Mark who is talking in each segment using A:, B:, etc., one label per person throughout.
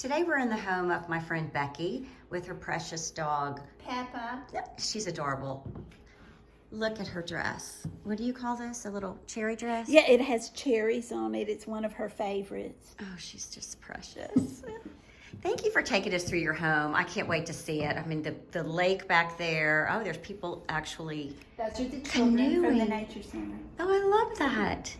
A: Today we're in the home of my friend Becky with her precious dog,
B: Peppa.
A: She's adorable. Look at her dress. What do you call this? A little cherry dress?
B: Yeah, it has cherries on it. It's one of her favorites.
A: Oh, she's just precious. Thank you for taking us through your home. I can't wait to see it. I mean, the lake back there. Oh, there's people actually
B: Those are the children from the
A: canoeing.
B: Nature Center.
A: Oh, I love that.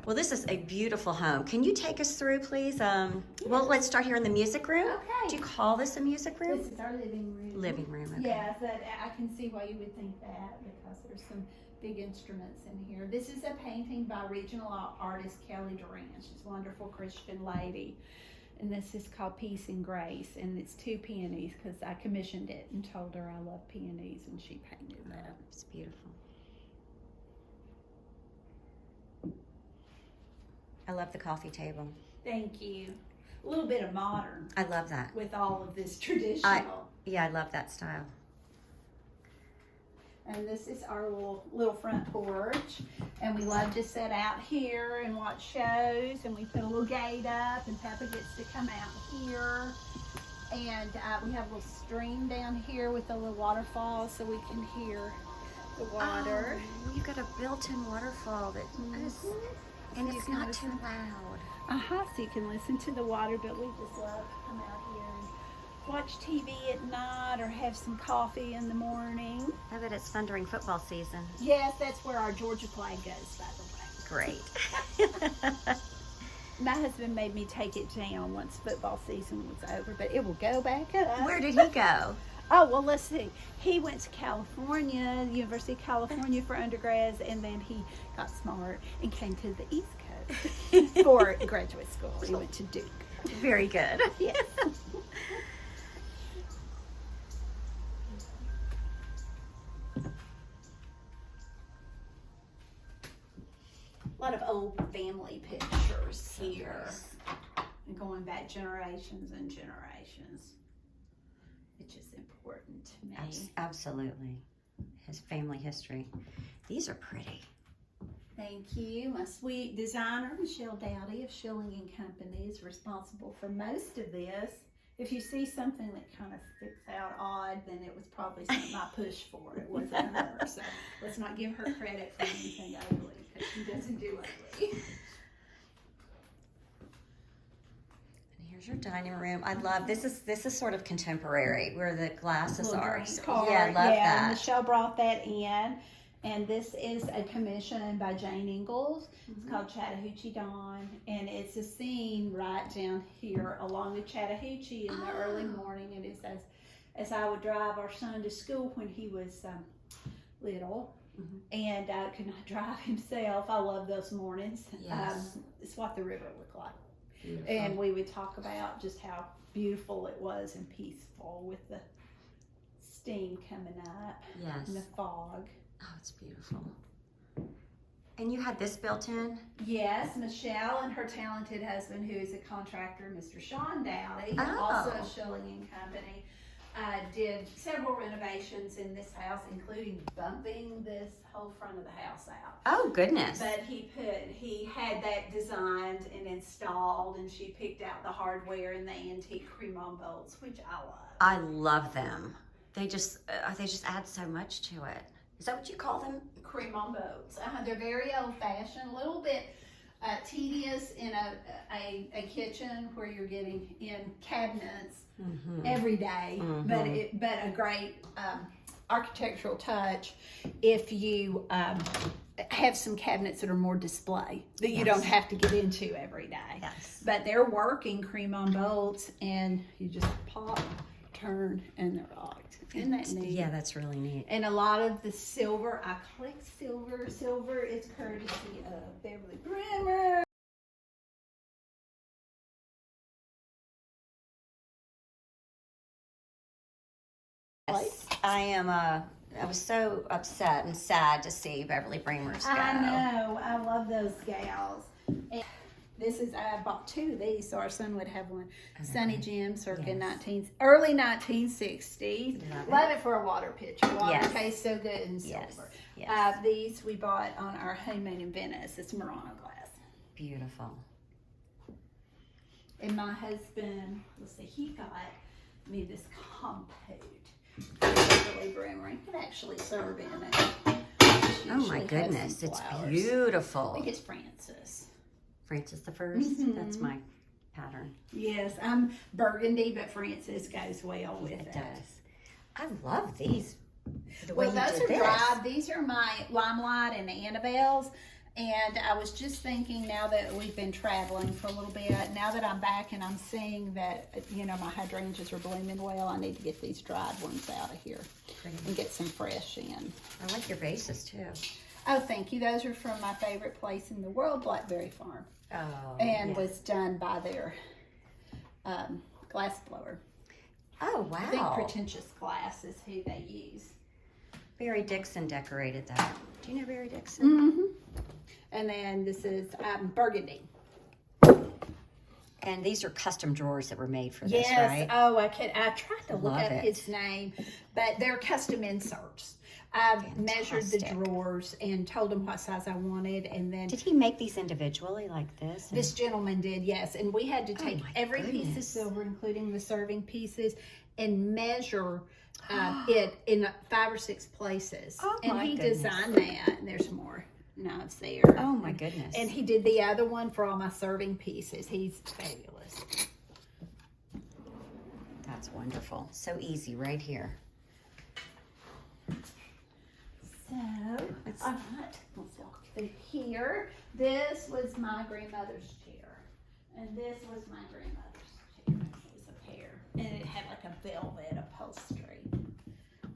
A: Well, this is a beautiful home. Can you take us through, please? Well, let's start here in the music room.
B: Okay.
A: Do you call this a music room?
B: This is our living room.
A: Living room, okay.
B: Yeah, but I can see why you would think that because there's some big instruments in here. This is a painting by regional artist Kelly Duran. She's a wonderful Christian lady. And this is called Peace and Grace, and it's 2 peonies because I commissioned it and told her I love peonies, and she painted that.
A: It's beautiful. I love the coffee table.
B: Thank you. A little bit of modern
A: I love that.
B: with all of this traditional.
A: Yeah, I love that style.
B: And this is our little front porch, and we love to sit out here and watch shows, and we put a little gate up, and Peppa gets to come out here. And we have a little stream down here with a little waterfall so we can hear the water.
A: Oh, you've got a built-in waterfall that is, and
B: So you
A: it's
B: can
A: not
B: listen.
A: too loud.
B: So you can listen to the water, but we just love to come out here and watch TV at night or have some coffee in the morning.
A: I bet it's fun during football season.
B: Yes, that's where our Georgia flag goes, by the way.
A: Great.
B: My husband made me take it down once football season was over, but it will go back up.
A: Where did he go?
B: Oh, well, let's see. He went to California, University of California for undergrads, and then he got smart and came to the East Coast for graduate school. He went to Duke.
A: Very good.
B: Yes. A lot of old family pictures here, and going back generations and generations, which is important to me.
A: Absolutely. His family history. These are pretty.
B: Thank you. My sweet designer, Michelle Dowdy of Schilling and Company, is responsible for most of this. If you see something that kind of sticks out odd, then it was probably something I pushed for. It wasn't her. So let's not give her credit for anything ugly, because she doesn't do ugly.
A: And here's your dining room. I love this. Is sort of contemporary where the glasses
B: Little
A: are.
B: drink
A: So,
B: card.
A: yeah, I love
B: yeah,
A: that.
B: Michelle brought that in. And this is a commission by Jane Ingalls. It's called Chattahoochee Dawn. And it's a scene right down here along the Chattahoochee in the early morning. And it says, as I would drive our son to school when he was little and could not drive himself. I love those mornings.
A: Yes.
B: It's what the river looked like.
A: Beautiful.
B: And we would talk about just how beautiful it was and peaceful with the steam coming up
A: Yes.
B: and the fog.
A: Oh, it's beautiful. And you had this built in?
B: Yes, Michelle and her talented husband, who is a contractor, Mr. Sean Dowdy,
A: Oh.
B: also of Schilling and Company, did several renovations in this house, including bumping this whole front of the house out.
A: Oh, goodness.
B: But he had that designed and installed, and she picked out the hardware and the antique cremon bolts, which I love.
A: I love them. They just add so much to it. Is that what you call them?
B: Cremon bolts. They're very old-fashioned, a little bit tedious in a kitchen where you're getting in cabinets every day, but a great architectural touch if you have some cabinets that are more display that you don't have to get into every day.
A: Yes.
B: But they're working cremon bolts, and you just pop, turn, and they're locked. Isn't that neat?
A: Yeah, that's really neat.
B: And a lot of the silver, I collect silver. Silver is courtesy of Beverly Bremer.
A: Yes. I was so upset and sad to see Beverly Bremer's go.
B: I know. I love those gals. And this is, I bought 2 of these so our son would have one. Sunny Jim, circa early 1960s. Love it for a water pitcher. Water tastes so good in silver.
A: Yes.
B: These we bought on our honeymoon in Venice. It's Murano glass.
A: Beautiful.
B: And my husband, let's see, he got me this compote. Really room. You can actually serve in it.
A: Oh my goodness, it's beautiful.
B: I think it's Francis.
A: Francis the first?
B: Mm-hmm.
A: That's my pattern.
B: Yes, I'm burgundy, but Francis goes well with it.
A: It does. I love these.
B: Well, those are dried. These are my Limelight and Annabelle's. And I was just thinking, now that we've been traveling for a little bit, now that I'm back and I'm seeing that, you know, my hydrangeas are blooming well, I need to get these dried ones out of here and get some fresh in.
A: I like your vases too.
B: Oh, thank you. Those are from my favorite place in the world, Blackberry Farm.
A: Oh,
B: And was done by their glass blower.
A: Oh, wow.
B: I think Pretentious Glass is who they use.
A: Barry Dixon decorated that. Do you know Barry Dixon?
B: Mm-hmm. And then this is burgundy.
A: And these are custom drawers that were made for this,
B: Yes.
A: right?
B: Oh, I tried to look
A: Love
B: up
A: it.
B: his name, but they're custom inserts. I measured the
A: Fantastic.
B: drawers and told him what size I wanted, and then
A: Did he make these individually like this?
B: this gentleman did, yes. And we had to take
A: my
B: every piece of
A: goodness.
B: silver, including the serving pieces, and measure it in 5 or 6 places.
A: Oh,
B: and
A: my
B: he
A: goodness.
B: designed that. And there's more. No, it's there.
A: Oh my goodness.
B: And he did the other one for all my serving pieces. He's fabulous.
A: That's wonderful. So easy right here.
B: So, all right, let's walk through here. This was my grandmother's chair. And this was my grandmother's chair. It was a pair. And it had like a velvet upholstery.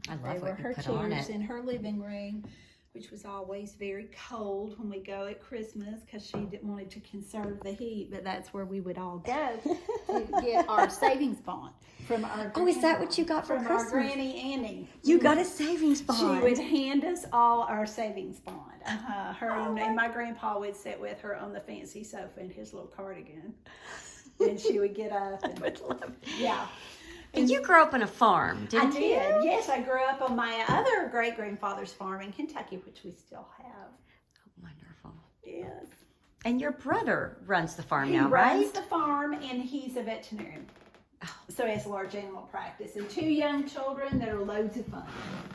A: I
B: They
A: love
B: were
A: what you
B: her
A: put on
B: chairs
A: it.
B: in her living room, which was always very cold when we go at Christmas because she wanted to conserve the heat. But that's where we would all go to get our savings bond from our.
A: Oh, is that what you got for
B: from
A: Christmas?
B: our Granny Annie?
A: You got a savings
B: She
A: bond.
B: would hand us all our savings bond. And my grandpa would sit with her on the fancy sofa in his little cardigan, and she would get up. And,
A: would love it.
B: yeah.
A: And you grew up on a farm, didn't
B: I
A: you?
B: did. Yes, I grew up on my other great-grandfather's farm in Kentucky, which we still have.
A: Wonderful.
B: Yes.
A: And your brother runs the farm
B: He
A: now,
B: runs
A: right?
B: the farm, and he's a veterinarian. So he has a large animal practice. And 2 young children that are loads of fun.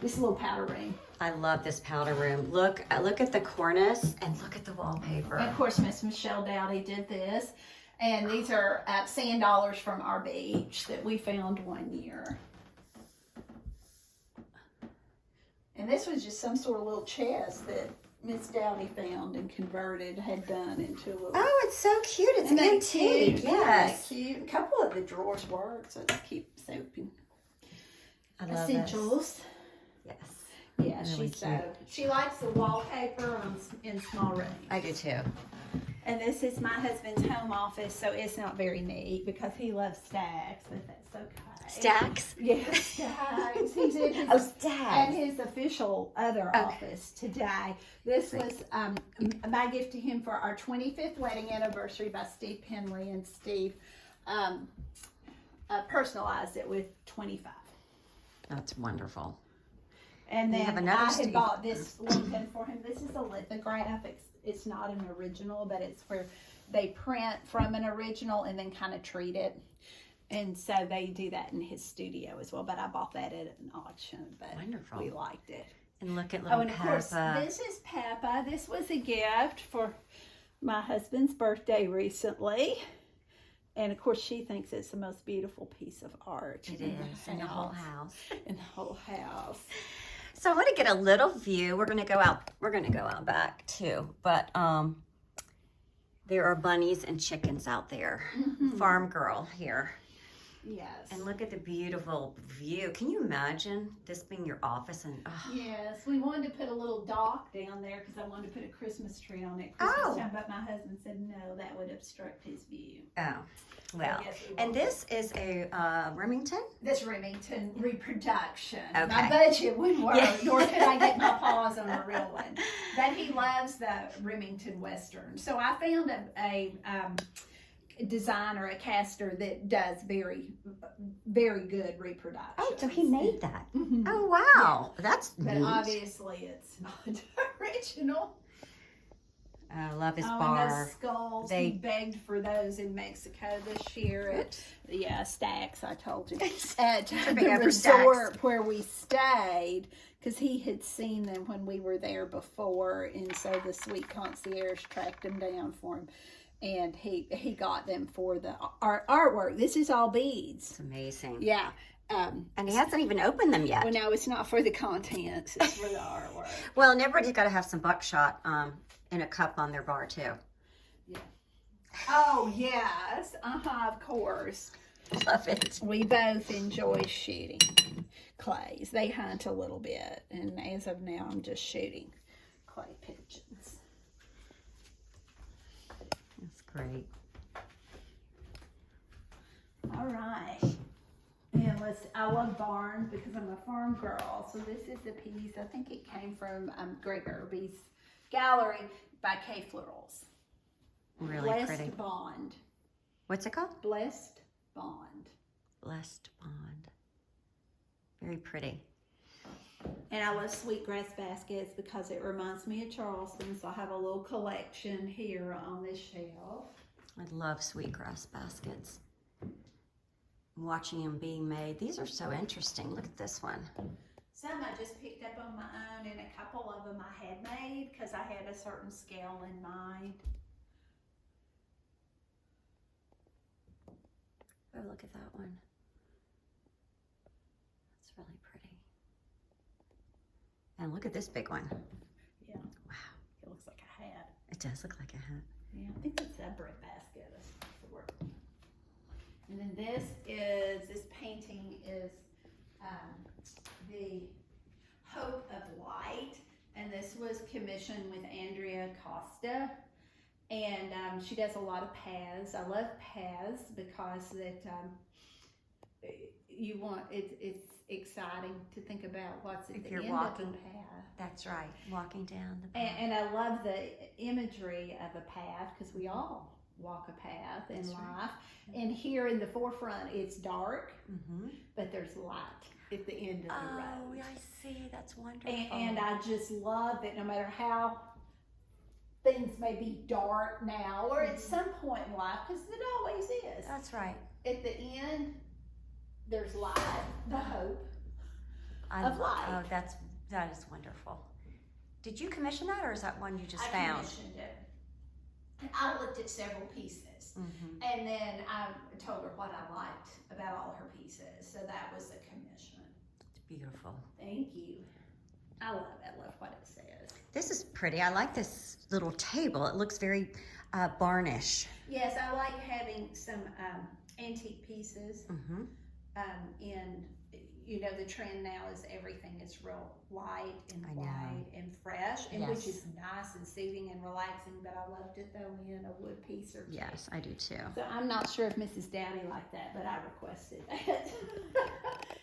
B: This little powder room.
A: I love this powder room. Look at the cornice and look at the wallpaper.
B: And of course, Miss Michelle Dowdy did this. And these are sand dollars from our beach that we found one year. And this was just some sort of little chest that Miss Dowdy found and converted, had done into a little.
A: Oh, it's so cute. It's
B: Isn't that
A: antique.
B: cute?
A: Yes.
B: Cute. A couple of the drawers work, so just keep soaping.
A: I love
B: Essentials.
A: Yes.
B: Yeah,
A: Really
B: she likes the wallpaper in small rooms.
A: I do too.
B: And this is my husband's home office, so it's not very neat because he loves stacks, but that's okay.
A: Stacks?
B: Yes, stacks. He's in his,
A: Oh, stacks.
B: at his official other office today. This was my gift to him for our 25th wedding anniversary by Steve Penley, and Steve personalized it with 25.
A: That's wonderful.
B: And
A: You have
B: then
A: another
B: I
A: Steve.
B: had bought this Lincoln for him. This is a lithograph. It's not an original, but it's where they print from an original and then kind of treat it. And so they do that in his studio as well. But I bought that at an auction. But
A: Wonderful.
B: we liked it.
A: And look at little
B: Oh, and of course,
A: Papa.
B: this is Papa. This was a gift for my husband's birthday recently. And of course, she thinks it's the most beautiful piece of art.
A: It is in the whole house.
B: In the whole house.
A: So I want to get a little view. We're going to go out. We're going to go out back too. But there are bunnies and chickens out there. Farm girl here.
B: Yes.
A: And look at the beautiful view. Can you imagine this being your office? And
B: Yes, we wanted to put a little dock down there because I wanted to put a Christmas tree on it Christmas time, but my husband said no, that would obstruct his view.
A: oh, well.
B: Yes, we
A: And
B: will.
A: this is a Remington.
B: This Remington reproduction.
A: Okay.
B: My budget wouldn't work,
A: Yeah.
B: nor could I get my paws on a real one. But he loves the Remington Western. So I found a designer, a caster that does very, very good reproduction.
A: Oh, so he made that.
B: Mhm.
A: Oh, wow. That's
B: But
A: neat.
B: obviously it's not original.
A: I love his
B: And
A: bar.
B: those skulls, he begged for those in Mexico this year at Stacks, I told you. At the resort where we stayed, because he had seen them when we were there before, and so the sweet concierge tracked them down for him. And he got them for the artwork. This is all beads.
A: It's amazing.
B: Yeah.
A: And he hasn't even opened them yet.
B: Well, no, it's not for the contents. It's for the artwork.
A: Well, and everybody's got to have some buckshot in a cup on their bar, too.
B: Yeah. Oh, yes. Of course.
A: Love it.
B: We both enjoy shooting clays. They hunt a little bit. And as of now, I'm just shooting clay pigeons.
A: That's great.
B: All right. And I love barns because I'm a farm girl. So this is the piece. I think it came from Greg Irby's gallery by K Florals.
A: Really
B: Blessed
A: pretty.
B: Bond.
A: What's it called?
B: Blessed Bond.
A: Blessed Bond. Very pretty.
B: And I love sweetgrass baskets because it reminds me of Charleston. So I have a little collection here on this shelf.
A: I love sweetgrass baskets. Watching them being made. These are so interesting. Look at this one.
B: Some I just picked up on my own, and a couple of them I had made because I had a certain scale in mind.
A: Oh, look at that one. That's really pretty. And look at this big one.
B: Yeah.
A: Wow.
B: It looks like a hat.
A: It does look like a hat.
B: Yeah, I think it's a bread basket. That's the word. And then this painting is the Hope of Light. And this was commissioned with Andrea Costa. And she does a lot of paths. I love paths because it's exciting to think about what's at the end of the path.
A: That's right, walking down the path.
B: And I love the imagery of a path because we all walk a path in life. Right. And here in the forefront, it's dark, but there's light at the end of the road.
A: Oh, I see. That's wonderful.
B: And I just love that no matter how things may be dark now or at some point in life, because it always is.
A: That's right.
B: At the end, there's light, the hope of life.
A: Oh, that is wonderful. Did you commission that, or is that one you just found?
B: I commissioned it. I looked at several pieces, and then I told her what I liked about all her pieces. So that was a commission.
A: It's beautiful.
B: Thank you. I love it. I love what it says.
A: This is pretty. I like this little table. It looks very barnish.
B: Yes, I like having some antique pieces. And you know, the trend now is everything is real light and white and fresh, and which is nice and soothing and relaxing. But I love to throw in a wood piece or two.
A: Yes, I do too.
B: So I'm not sure if Mrs. Dowdy liked that, but I requested that.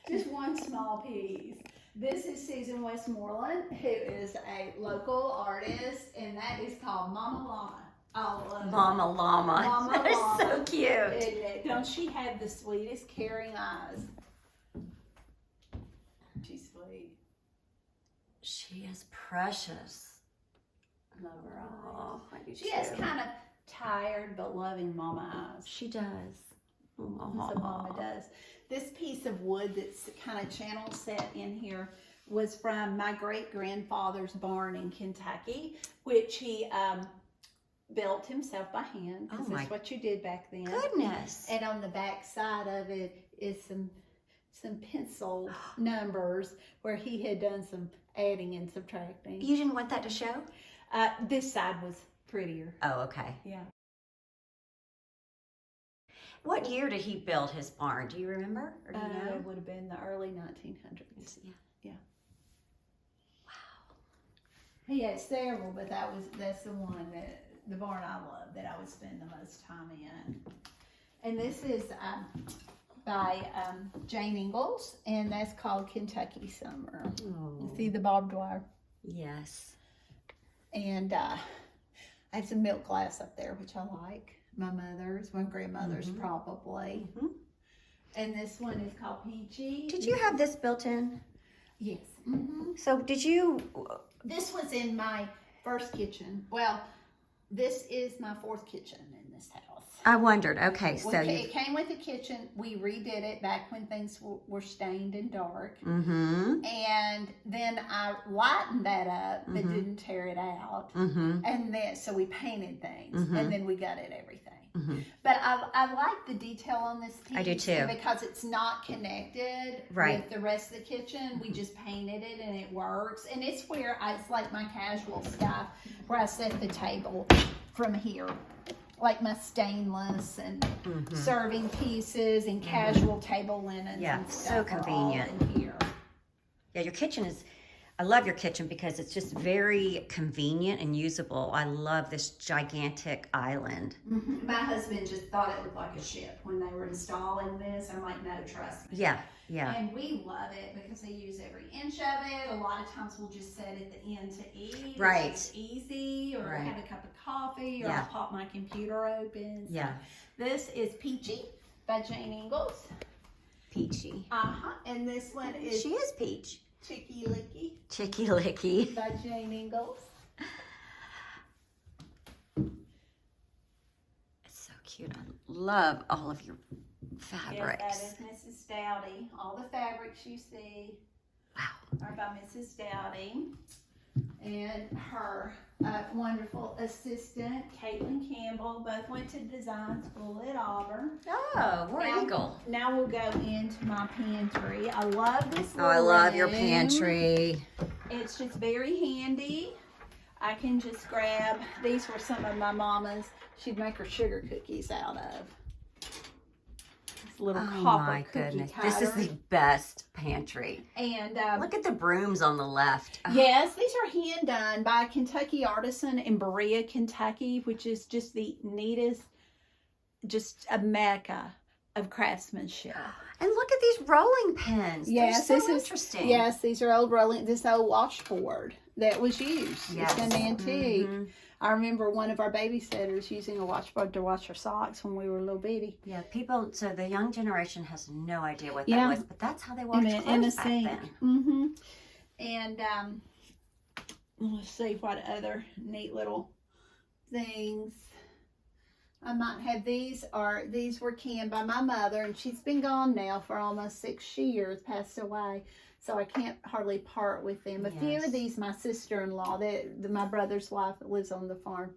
B: Just one small piece. This is Susan Westmoreland, who is a local artist, and that is called Mama Llama.
A: Mama Llama.
B: Mama
A: They're
B: Llama.
A: so cute.
B: Don't she have the sweetest caring eyes? She's sweet.
A: She is precious.
B: Love her eyes.
A: Oh, I do
B: She has kind of tired but loving mama eyes.
A: She does.
B: So mama does. This piece of wood that's kind of channel set in here was from my great-grandfather's barn in Kentucky, which he built himself by hand, because that's what you did back then.
A: Goodness.
B: And on the back side of it is some pencil numbers where he had done some adding and subtracting.
A: You didn't want that to show?
B: This side was prettier.
A: Oh, okay.
B: Yeah.
A: What year did he build his barn? Do you remember? Or do you know?
B: It would have been the early 1900s.
A: Yeah.
B: Wow. He had several, but that's the one the barn I love that I would spend the most time in. And this is by Jane Ingalls, and that's called Kentucky Summer.
A: Oh.
B: You see the barbed wire?
A: Yes.
B: And I have some milk glass up there, which I like. My mother's, my grandmother's probably. And this one is called Peachy.
A: Did you have this built in?
B: Yes.
A: So did you?
B: This was in my first kitchen. Well, This is my 4th kitchen in this house.
A: I wondered. Okay, so
B: it came with the kitchen. We redid it back when things were stained and dark.
A: Mm-hmm.
B: And then I lightened that up, but didn't tear it out.
A: Mm-hmm.
B: And then, so we painted things,
A: Mm-hmm.
B: and then we gutted everything.
A: Mm-hmm.
B: But I like the detail on this piece.
A: I do too.
B: Because it's not connected with the rest of the kitchen. We just painted it and it works. And it's where it's like my casual stuff, where I set the table from here. Like my stainless and serving pieces and casual table linens.
A: Yeah,
B: and
A: so
B: stuff
A: convenient.
B: Are all in here.
A: Yeah, your kitchen is, I love your kitchen because it's just very convenient and usable. I love this gigantic island.
B: My husband just thought it looked like a ship when they were installing this. I'm like, no, trust me.
A: Yeah, yeah.
B: And we love it because they use every inch of it. A lot of times we'll just set it at the end to eat.
A: Right.
B: It's easy, or
A: Right.
B: have a cup of coffee, or
A: Yeah.
B: I'll pop my computer open. So
A: Yeah.
B: this is Peachy by Jane Ingalls.
A: Peachy.
B: And this one is
A: She is peach.
B: Chicky Licky
A: Chicky licky.
B: by Jane Ingalls.
A: It's so cute. I love all of your fabrics.
B: Yes, that is Mrs. Dowdy. All the fabrics you see
A: Wow.
B: are by Mrs. Dowdy. And her wonderful assistant, Caitlin Campbell, both went to design school at Auburn.
A: Oh, War Eagle.
B: Now we'll go into my pantry. I love this
A: Oh, I love your
B: room.
A: pantry.
B: It's just very handy. I can just grab, these were some of my mama's, she'd make her sugar cookies out of. This little
A: Oh
B: copper
A: my
B: cookie
A: goodness.
B: cutter.
A: This is the best pantry.
B: And
A: Look at the brooms on the left. Oh,
B: yes, these are hand done by a Kentucky artisan in Berea, Kentucky, which is just the neatest, just a mecca of craftsmanship.
A: and look at these rolling pins.
B: Yes,
A: They're so
B: this is
A: interesting.
B: Yes, these are old this old washboard that was used.
A: Yes.
B: It's an antique.
A: Mhm.
B: I remember one of our babysitters using a washboard to wash her socks when we were little bitty.
A: Yeah, people, so the young generation has no idea what
B: Yeah.
A: that was, but that's how they washed
B: In a
A: clothes back
B: sink.
A: then.
B: Mm-hmm. And let's see what other neat little things. I might have these were canned by my mother, and she's been gone now for almost 6 years, passed away. So I can't hardly part with them. A few
A: Yes.
B: of these, my sister-in-law, my brother's wife that lives on the farm,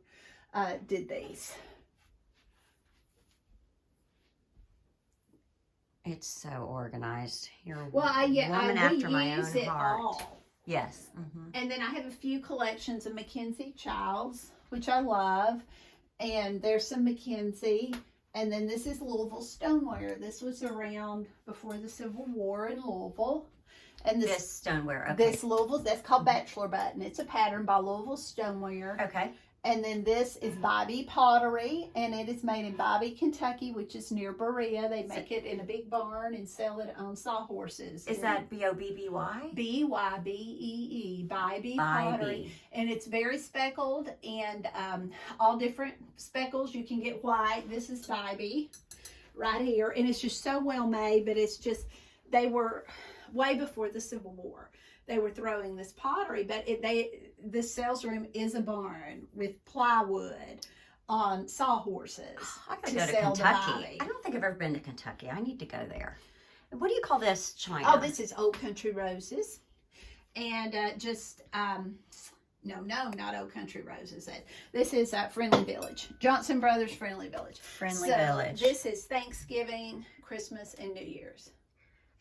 B: did these.
A: It's so organized. You're a
B: Well,
A: woman after my own
B: reuse it
A: heart.
B: all.
A: Yes. Mm-hmm.
B: And then I have a few collections of Mackenzie Childs, which I love. And there's some Mackenzie. And then this is Louisville stoneware. This was around before the Civil War in Louisville. And
A: This stoneware. Okay.
B: this Louisville, that's called Bachelor Button. It's a pattern by Louisville Stoneware.
A: Okay.
B: And then this is Bobby Pottery, and it is made in Bobby, Kentucky, which is near Berea. They make it in a big barn and sell it on sawhorses.
A: Is that B-O-B-B-Y?
B: Bybee, Bobby Pottery. And it's very speckled, and all different speckles. You can get white. This is Bobby right here. And it's just so well made, but it's just, they were way before the Civil War. They were throwing this pottery, but this sales room is a barn with plywood on sawhorses.
A: I gotta go to
B: sell the
A: Kentucky.
B: Bobby.
A: I don't think I've ever been to Kentucky. I need to go there. What do you call this, China?
B: Oh, this is Old Country Roses. And no, not Old Country Roses. This is Friendly Village. Johnson Brothers Friendly Village.
A: Friendly Village.
B: This is Thanksgiving, Christmas, and New Year's.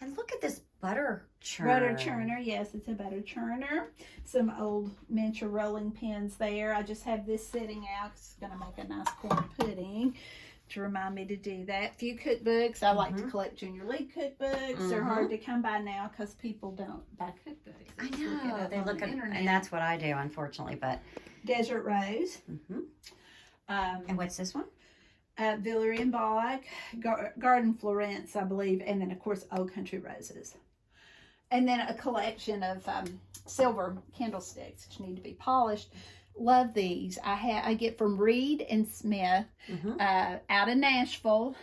A: And look at this butter churn.
B: Butter churner, yes, it's a butter churner. Some old miniature rolling pins there. I just have this sitting out. It's going to make a nice corn pudding to remind me to do that. A few cookbooks. I like to collect Junior League cookbooks. They're hard to come by now because people don't buy cookbooks.
A: I
B: They just
A: know. They look
B: on the
A: at,
B: internet.
A: and that's what I do, unfortunately. But
B: Desert Rose.
A: and what's this one?
B: Villery and Bog, Garden Florence, I believe, and then of course Old Country Roses, and then a collection of silver candlesticks which need to be polished. Love these. I get from Reed and Smith out of Nashville.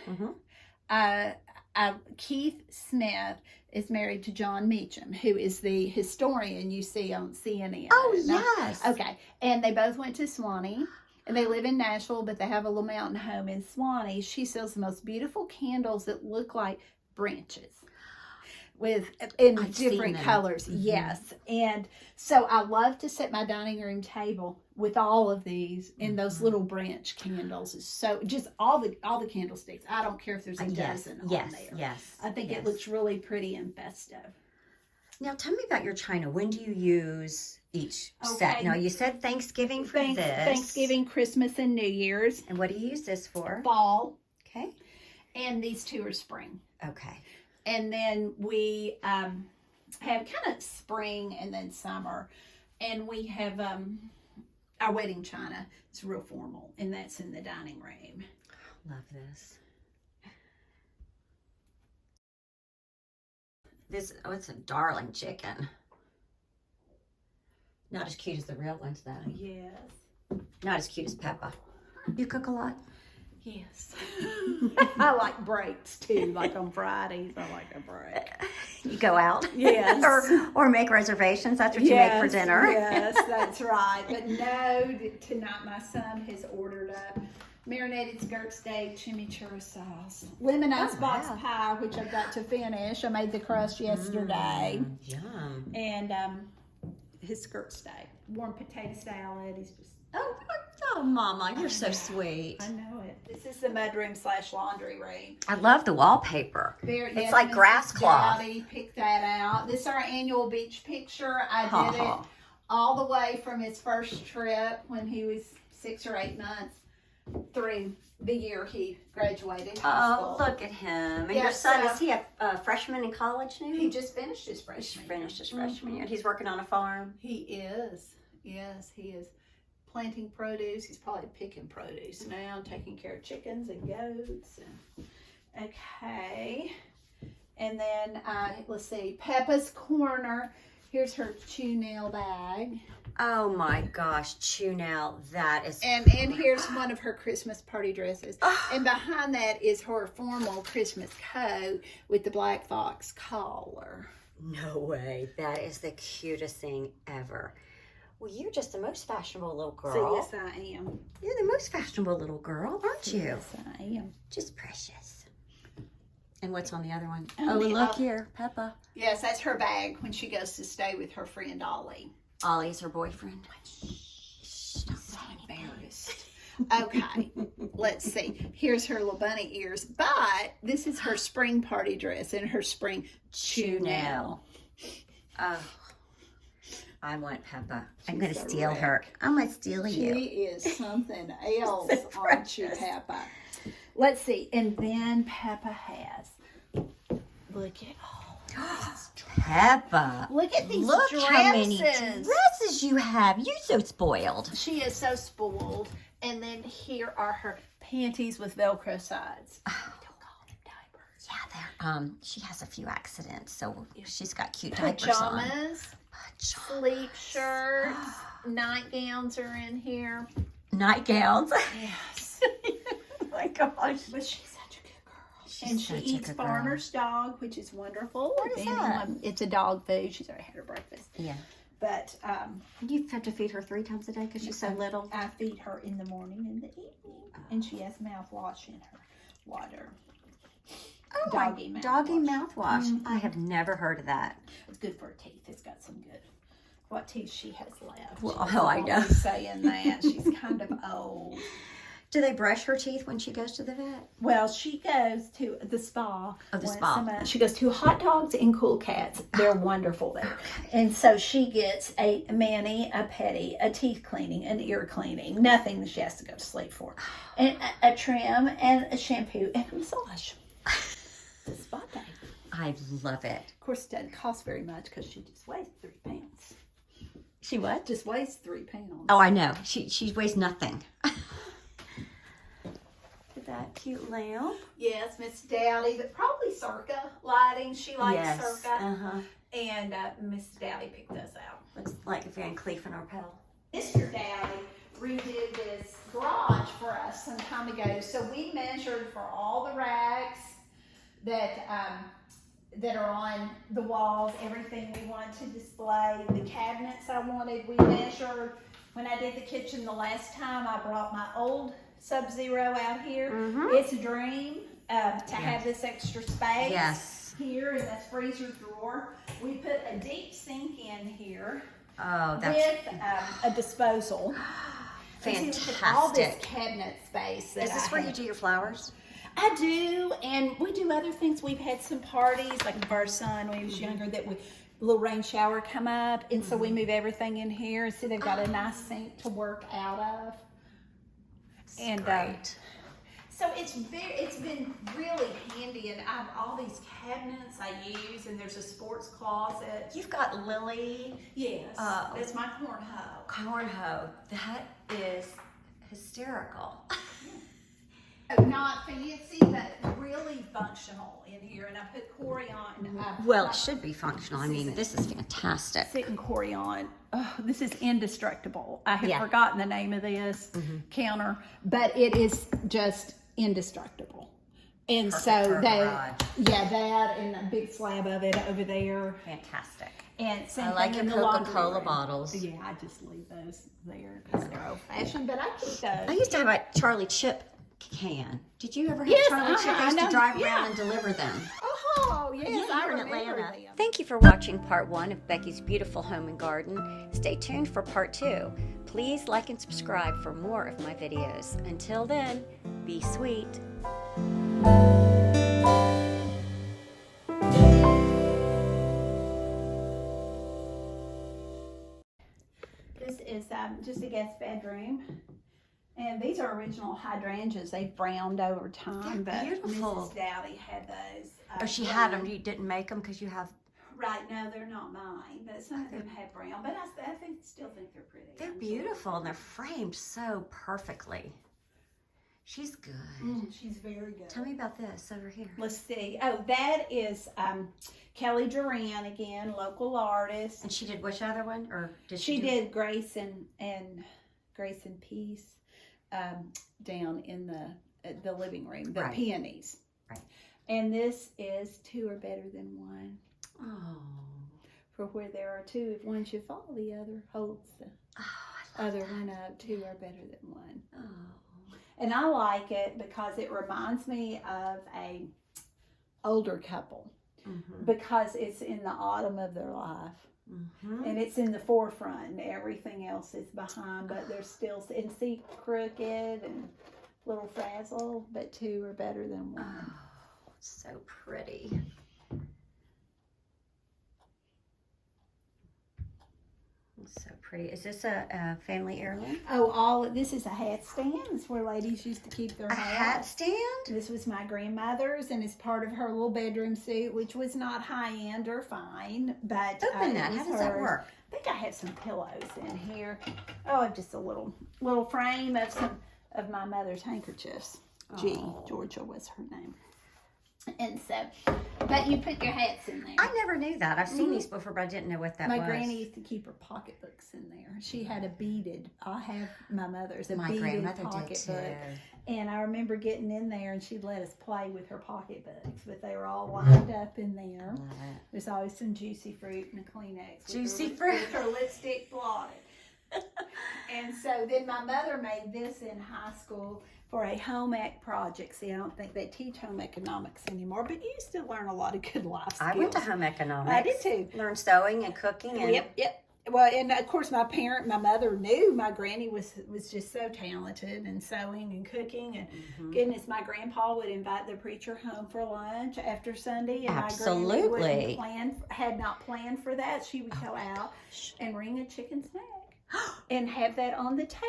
B: Keith Smith is married to John Meacham, who is the historian you see on CNN.
A: Oh, yes.
B: Okay, and they both went to Swanee. and they live in Nashville, but they have a little mountain home in Swanee. She sells the most beautiful candles that look like branches in
A: I've
B: different
A: seen them.
B: colors.
A: Mhm.
B: Yes. And so I love to set my dining room table with all of these and those little branch candles. It's so just all the candlesticks. I don't care if there's a dozen on there.
A: Yes.
B: I think it looks really pretty and festive.
A: Now tell me about your china. When do you use each set?
B: Okay.
A: Now you said Thanksgiving for this.
B: Thanksgiving, Christmas, and New Year's.
A: And what do you use this for?
B: Fall.
A: Okay.
B: And these two are spring.
A: Okay.
B: And then we have kind of spring and then summer. And we have our wedding china. It's real formal, and that's in the dining room.
A: Love this. It's a darling chicken. Not as cute as the real ones, though.
B: Yes.
A: Not as cute as Peppa. You cook a lot?
B: Yes. I like breaks too. Like on Fridays, I like a break.
A: You go out?
B: Yes.
A: or make reservations. That's what you make for dinner.
B: Yes, that's right. But no, tonight my son has ordered a marinated skirt steak, chimichurri sauce, lemonade box pie, which I've got to finish. I made the crust yesterday.
A: Yum.
B: And his skirt steak, warm potato salad. He's just
A: Oh, Mama, you're so sweet.
B: I know it. This is the mudroom / laundry room.
A: I love the wallpaper. It's like grass cloth.
B: Dowdy picked that out. This is our annual beach picture. I did it all the way from his first trip when he was 6 or 8 months through the year he graduated high school.
A: Oh, look at him. And
B: Yeah,
A: your son,
B: so-
A: is he a freshman in college now?
B: He just finished his freshman year.
A: finished his freshman year. And he's working on a farm.
B: He is. Yes, he is planting produce. He's probably picking produce now, taking care of chickens and goats. Okay. And then, let's see, Peppa's Corner. Here's her chew nail bag.
A: Oh my gosh, Chunel, that is.
B: And here's one of her Christmas party dresses. And behind that is her formal Christmas coat with the black fox collar.
A: No way. That is the cutest thing ever. Well, you're just the most fashionable little girl.
B: So yes, I am.
A: You're the most fashionable little girl, aren't you?
B: Yes, I am.
A: Just precious. And what's on the other one?
B: Oh,
A: And look here, Peppa.
B: Yes, that's her bag when she goes to stay with her friend Ollie.
A: Ollie's her boyfriend.
B: Shh, don't so embarrassed. Okay, let's see. Here's her little bunny ears, but this is her spring party dress and her spring chew nail.
A: Oh, I want Peppa. I'm going to
B: so
A: steal her. I'm going to steal
B: She
A: you.
B: is something else,
A: So
B: aren't you,
A: precious.
B: Peppa? Let's see, and then Peppa has. Look at
A: Peppa.
B: Look at these
A: Look
B: dresses.
A: how many dresses you have. You're so spoiled.
B: She is so spoiled. And then here are her panties with Velcro sides. We don't call them diapers.
A: Yeah, she has a few accidents, so she's got cute diapers on.
B: Pajamas, sleep shirts, nightgowns are in here.
A: Nightgowns.
B: Yes.
A: Oh my gosh.
B: But she's such a good girl.
A: She's
B: And
A: such
B: she
A: a
B: eats
A: good girl.
B: farmer's dog, which is wonderful.
A: What is that?
B: It's a dog food. She's already had her breakfast.
A: Yeah.
B: But
A: You have to feed her 3 times a day because she's so little.
B: I feed her in the morning and the evening. And she has mouthwash in her water.
A: Oh,
B: Doggy
A: doggy
B: mouthwash.
A: mouthwash. I have never heard of that.
B: It's good for her teeth. It's got some good. What teeth she has left.
A: Well,
B: She's
A: I know.
B: always saying that. She's kind of old.
A: Do they brush her teeth when she goes to the vet?
B: Well, she goes to the spa.
A: Oh, the
B: once
A: spa.
B: a month. She goes to Hot Dogs and Cool Cats. They're wonderful there. And so she gets a mani, a pedi, a teeth cleaning, an ear cleaning. Nothing that she has to go to sleep for. And a trim and a shampoo and a massage. The spa day.
A: I love it.
B: Of course, it doesn't cost very much because she just weighs 3 pounds.
A: She what?
B: Just weighs 3 pounds.
A: Oh, I know. She weighs nothing. That cute lamp.
B: Yes, Miss Dowdy, but probably Circa lighting. She likes
A: Yes.
B: Circa.
A: Uh-huh.
B: And Miss Dowdy picked those out.
A: Looks like Van Cleef and Arpels.
B: Mr. Dowdy redid this garage for us some time ago. So we measured for all the racks that are on the walls, everything we wanted to display, the cabinets I wanted, we measured when I did the kitchen the last time, I brought my old Sub-Zero out here.
A: Mm-hmm.
B: It's a dream to have this extra space.
A: Yes.
B: Here in this freezer drawer. We put a deep sink in here.
A: Oh, that's
B: with a disposal.
A: fantastic.
B: All this cabinet space.
A: Is this where you do your flowers?
B: I do, and we do other things. We've had some parties, like our son when he was younger, that we little rain shower come up, and so we move everything in here. So they've got a nice sink to work out of. And
A: great.
B: so it's been really handy, and I have all these cabinets I use, and there's a sports closet.
A: You've got Lily.
B: Yes, that's my cornhole.
A: Cornhole. That is hysterical.
B: Not fancy, but really functional in here. And I put Corey on.
A: Well, it should be functional. I mean, this is fantastic.
B: Sitting Corey on. Oh, this is indestructible. I have forgotten the name of this counter, but it is just indestructible. And so that and a big slab of it over there.
A: Fantastic.
B: And same
A: I like
B: thing
A: your
B: in the
A: Coca-Cola
B: laundry room.
A: bottles.
B: Yeah, I just leave those there because they're old fashioned, but I keep those.
A: I used to have a Charlie Chip can. Did you ever have
B: Yes,
A: Charlie Chip? I used to drive around and deliver them.
B: Oh, yes, I
A: Here in
B: remember
A: Atlanta.
B: them.
A: Thank you for watching part 1 of Becky's beautiful home and garden. Stay tuned for part 2. Please like and subscribe for more of my videos. Until then, be sweet.
B: This is just a guest bedroom. And these are original hydrangeas. They've browned over time.
A: They're beautiful.
B: Mrs. Dowdy had those.
A: Oh, she had them. You didn't make them because you have...
B: Right, no, they're not mine. But some of them have brown. But I still think they're pretty.
A: They're beautiful and they're framed so perfectly. She's good.
B: She's very good.
A: Tell me about this over here.
B: Let's see. Oh, that is Kelly Duran again, local artist.
A: And she did which other one? Or did
B: She did Grace and Grace and Peace down in the living room, the peonies.
A: Right.
B: And this is Two Are Better Than One.
A: Oh.
B: For where there are two, if one should fall, the other holds the other one up. Two are better than one.
A: Oh.
B: And I like it because it reminds me of a older couple because it's in the autumn of their life. And it's in the forefront and everything else is behind, but they're still, and see, crooked and little frazzled, but two are better than one.
A: Oh, so pretty. So pretty. Is this a family heirloom?
B: Oh, this is a hat stand. It's where ladies used to keep their
A: A
B: hats.
A: hat stand?
B: This was my grandmother's, and it's part of her little bedroom suite, which was not high-end or fine, but
A: Open that. How does that work?
B: I think I have some pillows in here. Oh, just a little frame of some of my mother's handkerchiefs. Georgia was her name. And so, but you put your hats in there.
A: I never knew that. I've seen these before, but I didn't know what that was.
B: My granny used to keep her pocketbooks in there. She had a beaded, I have my mother's, a
A: My
B: beaded
A: grandmother did too.
B: pocketbook. And I remember getting in there and she'd let us play with her pocketbooks, but they were all lined up in there.
A: Love it.
B: There's always some juicy fruit and a Kleenex.
A: Juicy
B: fruit.
A: fruit.
B: With her lipstick blotted. And so then my mother made this in high school for a home ec project. See, I don't think they teach home economics anymore, but you still learn a lot of good life skills.
A: I went to home economics.
B: I did too.
A: Learned sewing and cooking. And
B: Yep. Well, and of course my mother knew my granny was just so talented in sewing and cooking. And goodness, my grandpa would invite the preacher home for lunch after Sunday. And
A: Absolutely.
B: my granny had not planned for that. She would go out and bring a chicken snack and have that on the table.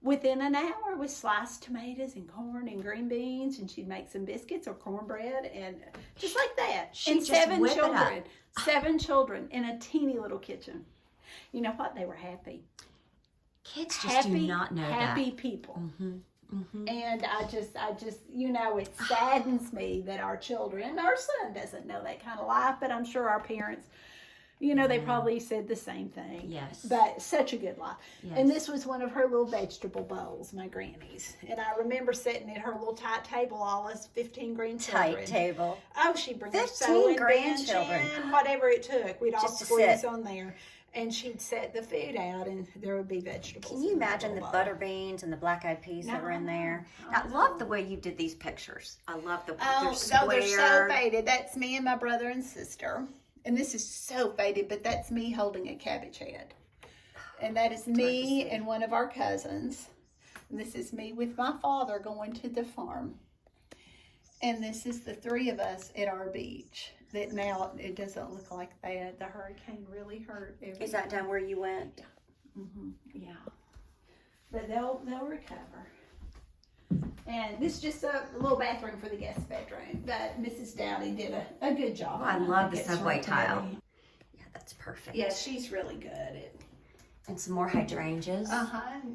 B: Within an hour with sliced tomatoes and corn and green beans, and she'd make some biscuits or cornbread, and just like that. And seven children in a teeny little kitchen. You know what? They were happy.
A: Kids just do not know
B: happy
A: that.
B: people. And I just, it saddens me that our son doesn't know that kind of life, but I'm sure our parents, they probably said the same thing.
A: Yes.
B: But such a good life.
A: Yes.
B: And this was one of her little vegetable bowls, my granny's. And I remember sitting at her little tight table, all us 15 grandchildren.
A: Tight table.
B: Oh, she'd bring her
A: 15
B: sewing
A: grandchildren.
B: bench in, whatever it took. We'd all
A: Just to
B: squeeze
A: sit.
B: on there. and she'd set the food out, and there would be vegetables.
A: Can you imagine the butter beans and the black-eyed peas that were in there? I love the way you did these pictures. I love the they're square.
B: They're so faded. That's me and my brother and sister. And this is so faded, but that's me holding a cabbage head. And that is me and one of our cousins. And this is me with my father going to the farm. And this is the three of us at our beach. That now it doesn't look like that. The hurricane really hurt everything.
A: Is that down where you went?
B: Yeah. But they'll recover. And this is just a little bathroom for the guest bedroom. But Mrs. Dowdy did a good job.
A: Oh, I love the subway tile. Yeah, that's perfect.
B: Yeah, she's really good at it.
A: And some more hydrangeas.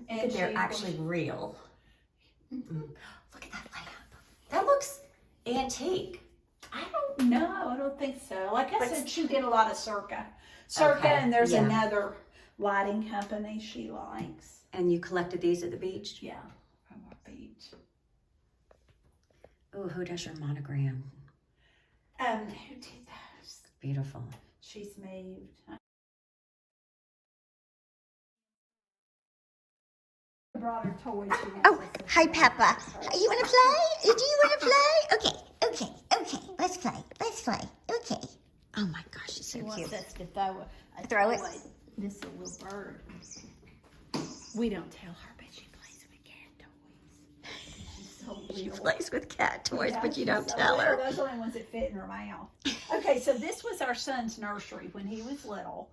B: And
A: they're actually real. Look at that lamp. That looks antique.
B: I don't know. I don't think so. Like I said, she did a lot of Circa. And there's another lighting company she likes.
A: And you collected these at the beach?
B: Yeah, from our beach.
A: Oh, who does your monogram?
B: Who did those?
A: Beautiful.
B: She's moved. I brought her toys.
C: Oh, hi, Peppa. You want to play? Do you want to play? Okay. Let's play. Okay. Oh my gosh, she's so
B: She
C: cute.
B: wants us to throw it. This little bird. We don't tell her, but she plays with cat toys. She's so
A: She
B: little.
A: plays with cat toys, but you don't
B: so
A: tell her.
B: Those are the only ones that fit in her mouth. Okay, so this was our son's nursery when he was little.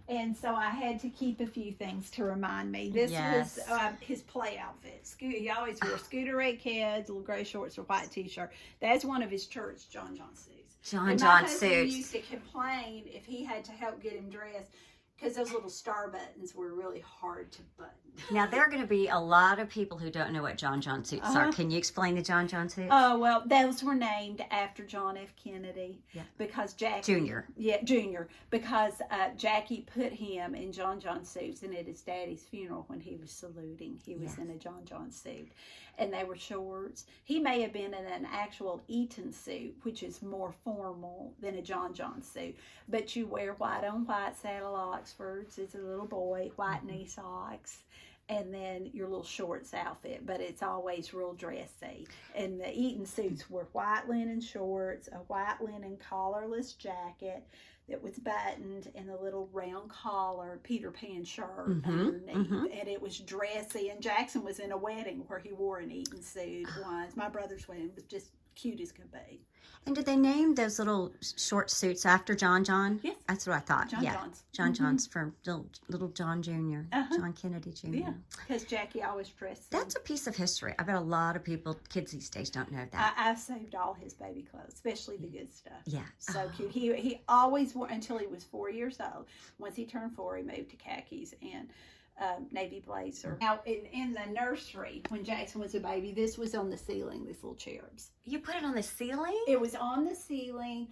B: And so I had to keep a few things to remind me. This was his play outfit. He always wore scooter red kids, little gray shorts, or white t-shirt. That's one of his church John suits.
A: John
B: My husband
A: suits.
B: used to complain if he had to help get him dressed because those little star buttons were really hard to button.
A: Now, there are going to be a lot of people who don't know what John suits are. Can you explain the John suits?
B: Oh, well, those were named after John F. Kennedy.
A: Yeah.
B: Because Jackie.
A: Junior.
B: Yeah, Junior. Because Jackie put him in John suits, and at his daddy's funeral when he was saluting, he was in a John suit. And they were shorts. He may have been in an actual Eton suit, which is more formal than a John suit. But you wear white on white saddle Oxfords as a little boy, white knee socks, and then your little shorts outfit. But it's always real dressy. And the Eton suits were white linen shorts, a white linen collarless jacket that was buttoned, and a little round collar Peter Pan shirt underneath. And it was dressy. And Jackson was in a wedding where he wore an Eton suit once. My brother's wedding was just cute as could be.
A: And did they name those little short suits after John?
B: Yes.
A: That's what I thought.
B: John's.
A: John's for little John Jr., John Kennedy Jr.
B: Yeah, because Jackie always dressed.
A: That's a piece of history. I bet a lot of kids these days don't know that.
B: I've saved all his baby clothes, especially the good stuff.
A: Yeah.
B: So cute. He always wore, until he was 4 years old. Once he turned 4, he moved to khakis and navy blazer. Now, in the nursery, when Jackson was a baby, this was on the ceiling, these little cherubs.
A: You put it on the ceiling?
B: It was on the ceiling.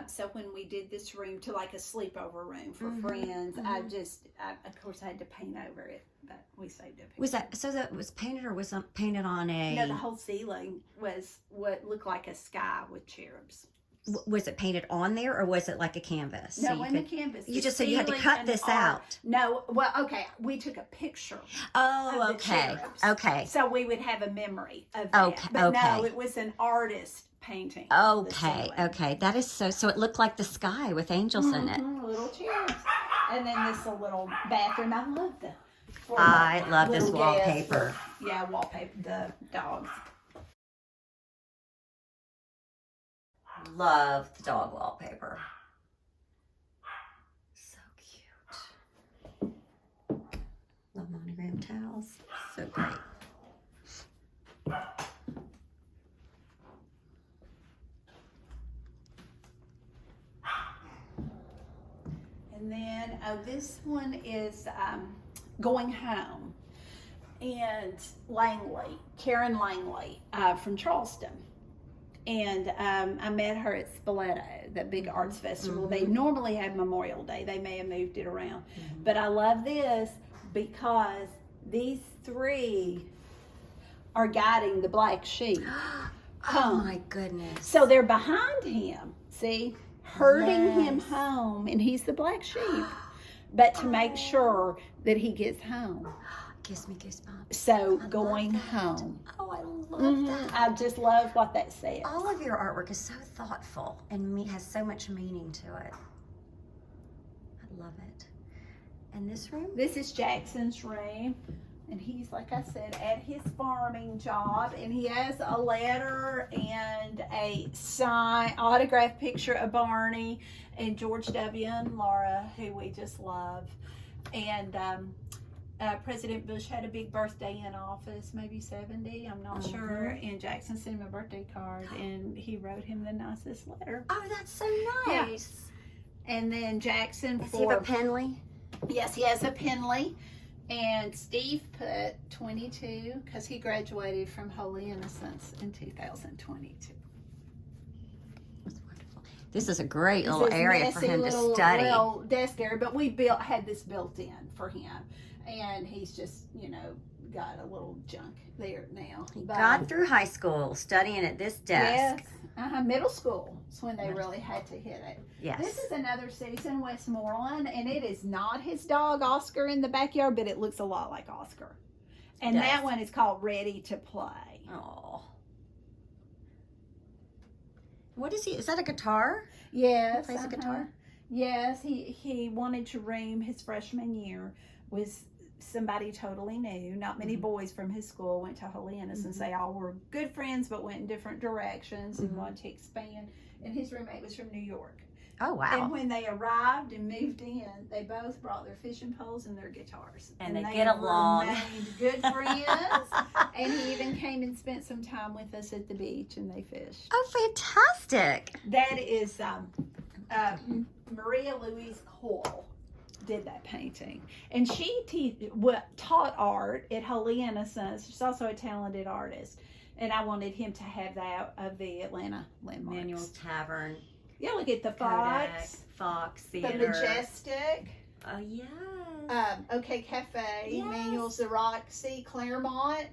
B: So when we did this room to like a sleepover room for friends, I of course I had to paint over it, but we saved it.
A: Was that so that was painted, or was it painted on a...
B: No, the whole ceiling was what looked like a sky with cherubs.
A: Was it painted on there, or was it like a canvas?
B: No,
A: so
B: in the canvas.
A: You just said you had to cut this out.
B: No, well, okay, we took a picture.
A: Oh,
B: of the cherubs.
A: Okay.
B: So we would have a memory of that.
A: Okay,
B: But no,
A: okay.
B: it was an artist painting.
A: Okay. That is so it looked like the sky with angels in it.
B: Little cherubs. And then this little bathroom.
A: I love this
B: little
A: wallpaper.
B: Yeah, wallpaper, the dogs.
A: Love the dog wallpaper. So cute. Love monogram towels. So great.
B: And then this one is Going Home. And Karen Langley from Charleston. And I met her at Spoleto, that big arts festival. They normally have Memorial Day. They may have moved it around. But I love this because these three are guiding the black sheep home.
A: Oh my goodness.
B: So they're behind him, see, herding him home, and he's the black sheep. but to make sure that he gets home.
A: Gives me goosebumps.
B: So
A: I
B: going
A: love that.
B: home.
A: Oh, I love that.
B: I just love what that says.
A: All of your artwork is so thoughtful and has so much meaning to it. I love it. And this room?
B: This is Jackson's room. And he's, like I said, at his farming job. And he has a letter and a autographed picture of Barney and George W. and Laura, who we just love. And President Bush had a big birthday in office, maybe 70, I'm not sure. And Jackson sent him a birthday card, and he wrote him the nicest letter.
A: Oh, that's so nice.
B: Yeah. And then Jackson
A: Does he have a Penley?
B: Yes, he has a Penley. And Steve put 22 because he graduated from Holy Innocents in 2022.
A: That's wonderful. This is a great
B: This
A: little
B: is
A: area for
B: messy
A: him to
B: little
A: study.
B: Little desk area, but we had this built in for him, and he's just got a little junk there now.
A: He got through high school studying at this desk.
B: Yes, middle school is when they really had to hit it.
A: Yes.
B: This is another Susan Westmoreland, and it is not his dog Oscar in the backyard, but it looks a lot like Oscar. And that one is called Ready to Play.
A: Oh. What is he? Is that a guitar?
B: Yes.
A: He plays a guitar?
B: Yes, he wanted to room his freshman year with somebody totally new. Not many boys from his school went to Holy Innocents. They all were good friends but went in different directions and wanted to expand. And his roommate was from New York.
A: Oh, wow.
B: And when they arrived and moved in, they both brought their fishing poles and their guitars.
A: And they get along.
B: Remained good friends. And he even came and spent some time with us at the beach, and they fished.
A: Oh, fantastic.
B: That is Maria Louise Coyle did that painting. And she taught art at Holy Innocents. She's also a talented artist. And I wanted him to have that of the Atlanta landmarks.
A: Manuel's Tavern.
B: Yeah, look at the Fox.
A: Fox
B: The
A: Theater.
B: Majestic.
A: Oh, yes.
B: OK Cafe.
A: Yes.
B: Manuel's The Roxy. Claremont.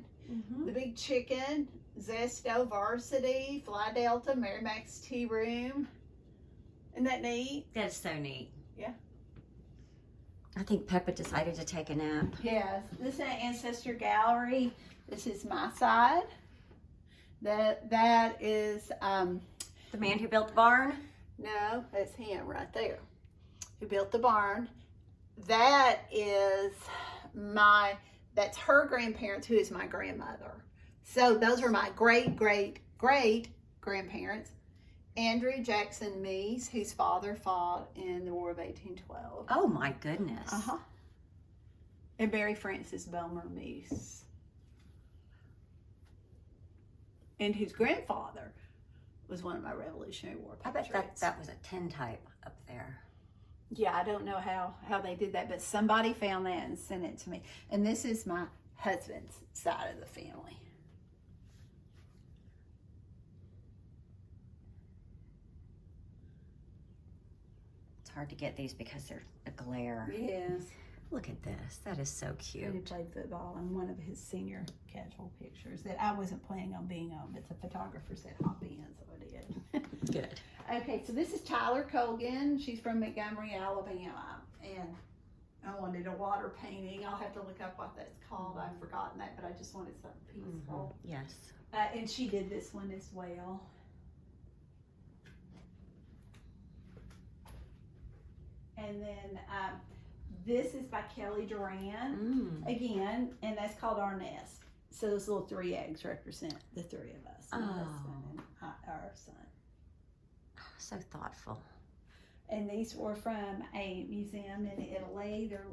B: The Big Chicken. Zesto. Varsity. Fly Delta. Mary Mac's Tea Room. Isn't that neat?
A: That's so neat.
B: Yeah.
A: I think Peppa decided to take a nap.
B: Yes. This is an ancestor gallery. This is my side. That is
A: The man who built the barn?
B: no, that's him right there. Who built the barn. That is that's her grandparents, who is my grandmother. So those are my great grandparents. Andrew Jackson Meese, whose father fought in the War of 1812.
A: Oh, my goodness.
B: And Mary Frances Bomer Meese. And whose grandfather was one of my Revolutionary War
A: I
B: patriots.
A: bet that was a tintype up there.
B: Yeah, I don't know how they did that, but somebody found that and sent it to me. And this is my husband's side of the family.
A: It's hard to get these because they're a glare.
B: Yes.
A: Look at this. That is so
B: And he
A: cute.
B: played football in one of his senior casual pictures that I wasn't planning on being on, but the photographer said hop in, so I did.
A: Good.
B: Okay, so this is Tyler Colgan. She's from Montgomery, Alabama. And I wanted a water painting. I'll have to look up what that's called. I've forgotten that, but I just wanted something peaceful.
A: Yes.
B: And she did this one as well. And then this is by Kelly Duran again, and that's called Our Nest. So those little 3 eggs represent the 3 of us, my husband and our son.
A: So thoughtful.
B: And these were from a museum in Italy. They're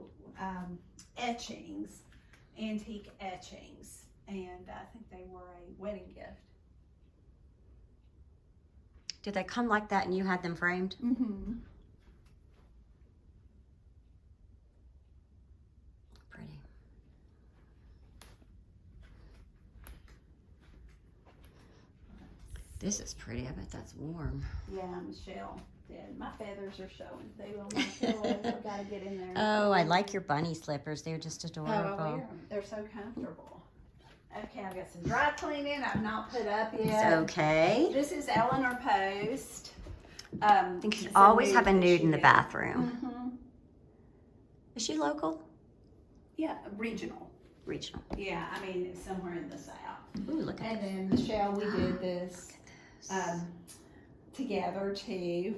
B: etchings, antique etchings, and I think they were a wedding gift.
A: Did they come like that and you had them framed?
B: Mm-hmm.
A: Pretty. This is pretty. I bet that's warm.
B: Yeah, Michelle did. My feathers are showing through on my pillow. I've got to get in there.
A: Oh, I like your bunny slippers. They're just
B: Oh, I wear
A: adorable.
B: 'em. They're so comfortable. Okay, I've got some dry cleaning I've not put up
A: It's
B: yet.
A: okay.
B: This is Eleanor Post.
A: I think you should
B: it's a
A: always have a
B: that
A: nude
B: she
A: in the
B: did.
A: bathroom.
B: Mhm.
A: Is she local?
B: Yeah, regional.
A: Regional.
B: Yeah, I mean, it's somewhere in the South.
A: Ooh, look at
B: And
A: this.
B: then Michelle, we did this together too.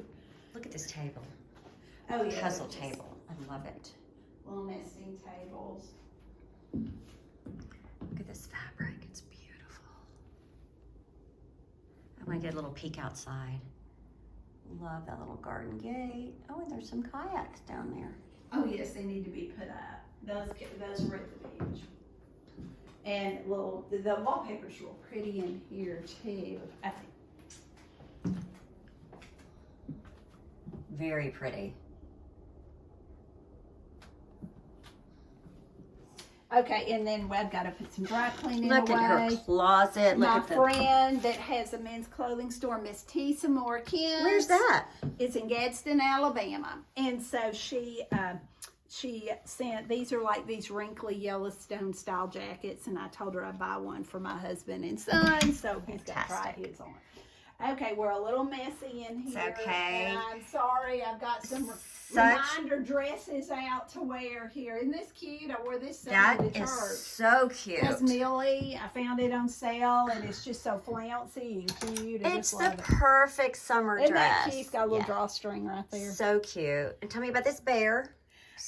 A: Look at this table.
B: Oh yeah,
A: Puzzle
B: just
A: table. I love it.
B: little nesting tables.
A: Look at this fabric. It's beautiful. I want to get a little peek outside. Love that little garden gate. Oh, and there's some kayaks down there.
B: Oh yes, they need to be put up. Those were at the beach. And the wallpaper's real pretty in here too. I think.
A: Very pretty.
B: Okay, and then I've got to put some dry cleaning
A: Look
B: away.
A: at her closet. Look
B: My
A: at the.
B: friend that has a men's clothing store, Miss T. Samorkins.
A: Where's that?
B: It's in Gadsden, Alabama. And so she sent, these are like these wrinkly Yellowstone style jackets, and I told her I'd buy one for my husband and son, so he's got to try his on. Okay, we're a little messy in here.
A: It's okay.
B: And I'm sorry, I've got some reminder dresses out to wear here. Isn't this cute? I wore this Sunday to
A: That is
B: church.
A: so cute.
B: That's Millie. I found it on sale, and it's just so flouncy and cute.
A: It's the perfect summer
B: Isn't
A: dress.
B: that cute? It's got a little drawstring right there.
A: So cute. And tell me about this bear.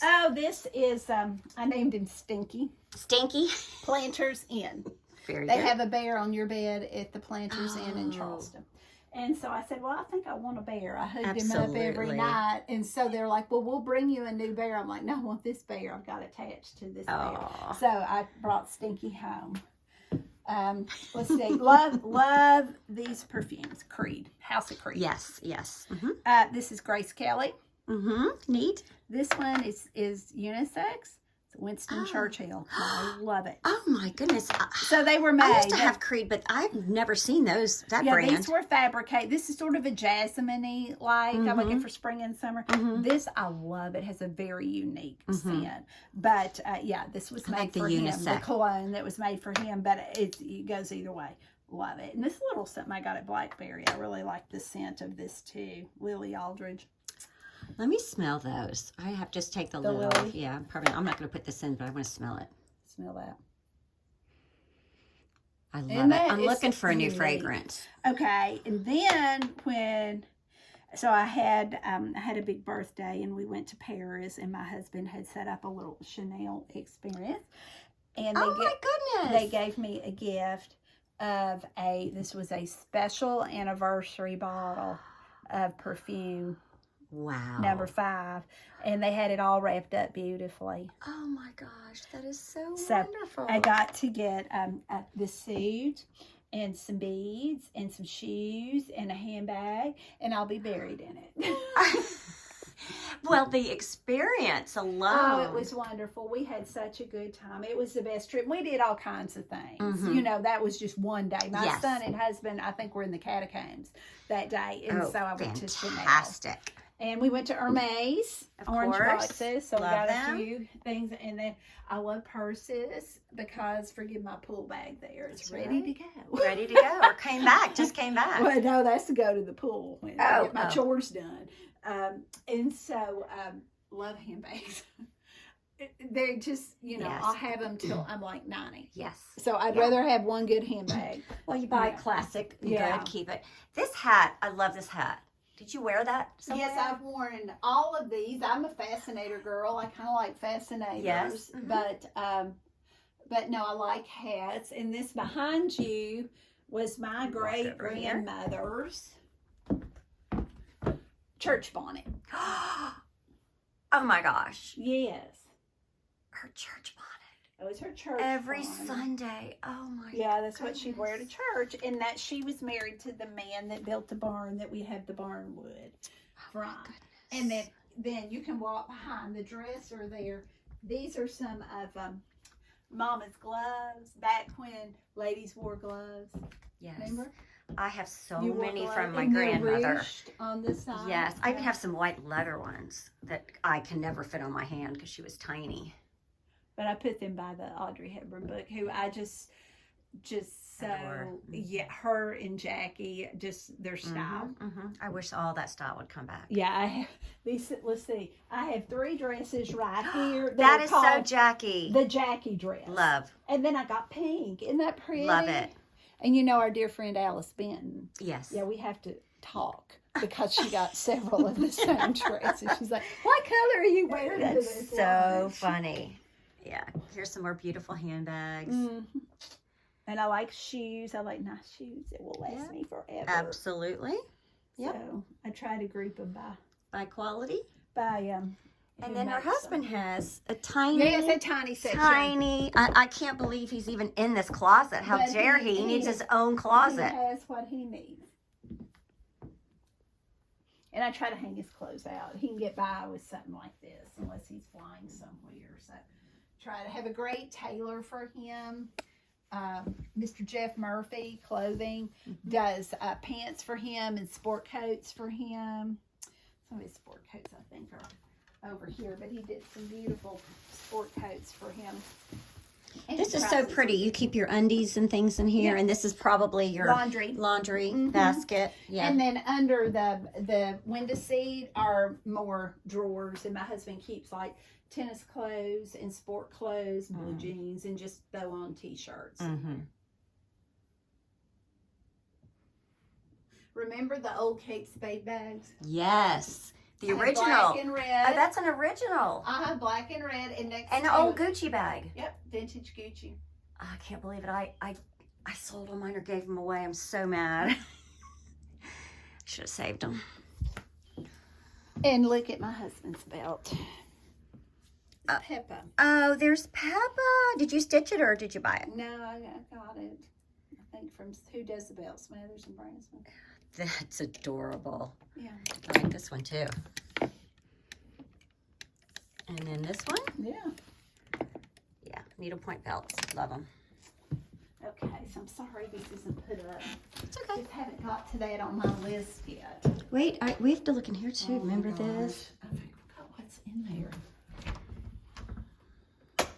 B: Oh, this is, I named him Stinky.
A: Stinky.
B: Planters Inn.
A: Very
B: They
A: good.
B: have a bear on your bed at the Planters Inn in Charleston. And so I said, well, I think I want a bear. I hugged him up every
A: Absolutely. night.
B: And so they're like, well, we'll bring you a new bear. I'm like, no, I want this bear. I've got attached to this bear.
A: Aw.
B: So I brought Stinky home. Let's see. Love these perfumes. Creed. House of Creed.
A: Yes, yes. Mm-hmm.
B: This is Grace Kelly.
A: Mm-hmm. Neat.
B: This one is unisex. It's Winston Churchill. I love it.
A: Oh my goodness.
B: So they were made.
A: I used to have Creed, but I've never seen that
B: yeah,
A: brand.
B: these were fabricated. This is sort of a jasmine-y, like I'm looking for spring and summer. This, I love. It has a very unique scent. But yeah, this was made
A: like the
B: for him. The
A: unisex.
B: cologne that was made for him, but it goes either way. Love it. And this little something I got at Blackberry. I really like the scent of this too. Lily Aldridge.
A: Let me smell those. I have just take the
B: The
A: lid off.
B: lily?
A: Yeah, probably. I'm not going to put this in, but I want to smell it.
B: Smell that.
A: I love
B: And
A: it.
B: that
A: I'm
B: is
A: looking for a new
B: unique.
A: fragrance.
B: Okay, and then so I had a big birthday, and we went to Paris, and my husband had set up a little Chanel experience, and
A: Oh my goodness.
B: they gave me a gift of this was a special anniversary bottle of perfume
A: Wow.
B: number 5, and they had it all wrapped up beautifully.
A: Oh my gosh, that is so
B: So
A: wonderful.
B: I got to get the suit and some beads and some shoes and a handbag, and I'll be buried in it.
A: Well, the experience alone.
B: Oh, it was wonderful. We had such a good time. It was the best trip. We did all kinds of things.
A: Mhm.
B: You know, that was just one day. My
A: Yes.
B: son and husband, I think, were in the catacombs that day, and so I went to Chanel.
A: fantastic.
B: And we went to Hermes,
A: Of
B: orange
A: course.
B: boxes. So we
A: Love
B: got
A: them.
B: a few things. And then I love purses because, forgive my pull bag there, it's
A: That's
B: ready
A: right.
B: to go.
A: Ready to go. Or came back. Just came back.
B: Well, no, that's to go to the pool when I
A: Oh,
B: get my
A: oh.
B: chores done. And so, love handbags. They're just, you know,
A: Yes.
B: I'll have them till I'm like 90.
A: Yes.
B: So I'd
A: Yeah.
B: rather have one good handbag.
A: Well, you buy
B: Yeah.
A: classic.
B: Yeah.
A: Good. Keep it. This hat. I love this hat. Did you wear that somewhere?
B: Yes, I've worn all of these. I'm a fascinator girl. I kind of like fascinators.
A: Yes. Mhm.
B: But no, I like hats. And this behind you was my
A: Walk
B: great
A: over here.
B: grandmother's church bonnet.
A: Oh my gosh.
B: Yes.
A: Her church bonnet.
B: It was her church
A: Every
B: bonnet.
A: Sunday. Oh my
B: Yeah, that's what she'd wear to
A: goodness.
B: church. And that she was married to the man that built the barn that we have the barn wood from. And then you can walk behind the dresser there. These are some of Mama's gloves back when ladies wore gloves.
A: Yes.
B: Remember?
A: I have so
B: You wore
A: many
B: gloves,
A: from my
B: and they're
A: grandmother.
B: ruched on the side.
A: Yes, I even have some white leather ones that I can never fit on my hand because she was tiny.
B: But I put them by the Audrey Hepburn book, who I just So
A: Adore.
B: yeah, her and Jackie, just their style.
A: I wish all that style would come back.
B: Yeah, I have these. Let's see. I have 3 dresses right here.
A: That
B: are
A: is so
B: called
A: Jackie.
B: the Jackie dress.
A: Love.
B: And then I got pink. Isn't that pretty?
A: Love it.
B: And you know our dear friend Alice Benton.
A: Yes.
B: Yeah, we have to talk because she got several of the same dresses. She's like, "What color are you wearing?" to
A: That's
B: this
A: so
B: one?"
A: funny. Yeah. Here's some more beautiful handbags.
B: And I like shoes. I like nice shoes that will last me forever.
A: Absolutely. Yep.
B: So I try to group them
A: By quality.
B: by
A: And
B: who
A: then her
B: makes them.
A: husband has a tiny,
B: Yeah, it's a tiny section.
A: tiny. I can't believe he's even in this closet. How
B: But
A: dare
B: he-
A: he? He needs
B: he-
A: his own
B: He
A: closet.
B: has what he needs. And I try to hang his clothes out. He can get by with something like this unless he's flying somewhere. So try to have a great tailor for him. Mr. Jeff Murphy Clothing does pants for him and sport coats for him. Some of his sport coats I think are over here, but he did some beautiful sport coats for him. And
A: This
B: he
A: is so
B: tries to-
A: pretty. You keep your undies and things in here,
B: Yeah.
A: and this is probably your
B: Laundry.
A: basket. Yeah.
B: And then under the window seat are more drawers, and my husband keeps like tennis clothes and sport clothes, blue jeans, and just throw on t-shirts. Remember the old Kate Spade bags?
A: Yes. The
B: I have
A: original.
B: black and red.
A: Oh, that's an original.
B: I have black and red, and next
A: And
B: to
A: the old Gucci bag.
B: Yep, vintage Gucci.
A: I can't believe it. I sold all mine or gave them away. I'm so mad. Should have saved them.
B: And look at my husband's belt. Peppa.
A: Oh, there's Peppa. Did you stitch it or did you buy it?
B: No, I got it. I think from who does the belt? Smathers and Bransman.
A: That's adorable.
B: Yeah.
A: I like this one too. And then this one.
B: Yeah.
A: Yeah, needlepoint belts. Love them.
B: Okay, so I'm sorry this isn't put up.
A: It's okay.
B: Just haven't got to that on my list yet.
A: Wait, we have to look in here too.
B: Oh,
A: Remember
B: gosh.
A: this?
B: I forgot what's in there.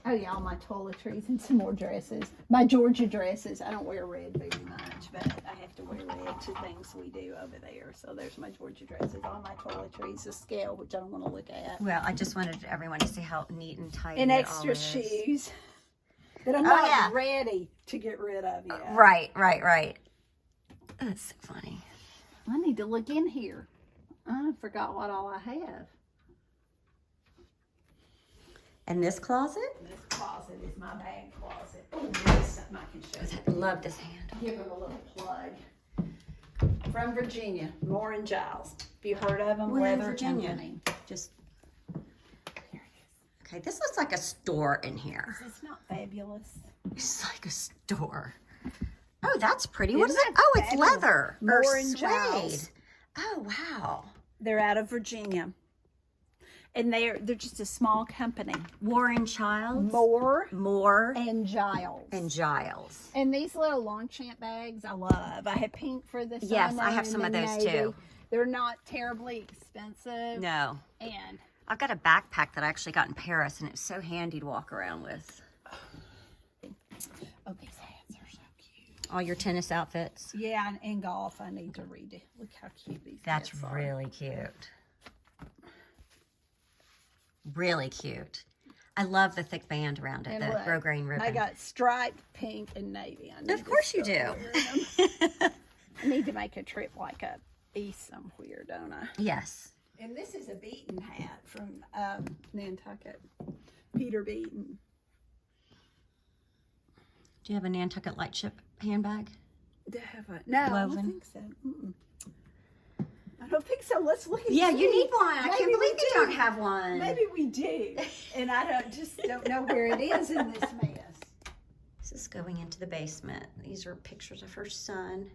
B: Oh yeah, all my toiletries and some more dresses. My Georgia dresses. I don't wear red very much, but I have to wear red to things we do over there. So there's my Georgia dresses, all my toiletries, a scale, which I don't want to look at.
A: Well, I just wanted everyone to see how neat and tidy
B: And
A: it
B: extra
A: all is.
B: shoes that I'm
A: Oh,
B: not
A: yeah.
B: ready to get rid of yet.
A: Right. That's so funny.
B: I need to look in here. I forgot what all I have.
A: And this closet?
B: This closet is my bag closet. Oh, there's something I can show you.
A: I love this handle.
B: Give them a little plug. From Virginia, Moore and Giles. Have you heard of them?
A: Where in
B: Leather
A: Virginia?
B: Company.
A: Just
B: Here it is.
A: okay. This looks like a store in here.
B: Is this not fabulous?
A: It's like a store. Oh, that's pretty. What is
B: Isn't
A: it?
B: that
A: Oh, it's
B: fabulous?
A: leather
B: Moore
A: or
B: and
A: suede.
B: Giles.
A: Oh, wow.
B: They're out of Virginia. And they're just a small company.
A: Warren Childs,
B: Moore
A: Moore,
B: and Giles.
A: and Giles.
B: And these little Longchamp bags, I love. I have pink for the summer.
A: Yes, I have
B: and
A: some of
B: the
A: those
B: navy.
A: too.
B: They're not terribly expensive.
A: No,
B: And
A: I've got a backpack that I actually got in Paris, and it's so handy to walk around with.
B: oh, these hats are so cute.
A: All your tennis outfits.
B: Yeah, and golf. I need to read it. Look how cute these
A: That's
B: hats are.
A: really cute. Really cute. I love the thick band around it,
B: And
A: the
B: look,
A: grosgrain ribbon.
B: I got striped, pink, and navy. I need
A: Of
B: to
A: course you
B: start
A: do.
B: wearing them. I need to make a trip like a east somewhere, don't I?
A: Yes.
B: And this is a Beaton hat from Nantucket. Peter Beaton.
A: Do you have a Nantucket Lightship handbag?
B: Do I have a, no, I
A: Woven?
B: don't think so. I don't think so. Let's look and
A: Yeah,
B: see.
A: you need one. I
B: Maybe
A: can't
B: we
A: believe you
B: do.
A: don't have one.
B: Maybe we do. And I don't know where it is in this mess.
A: This is going into the basement. These are pictures of her son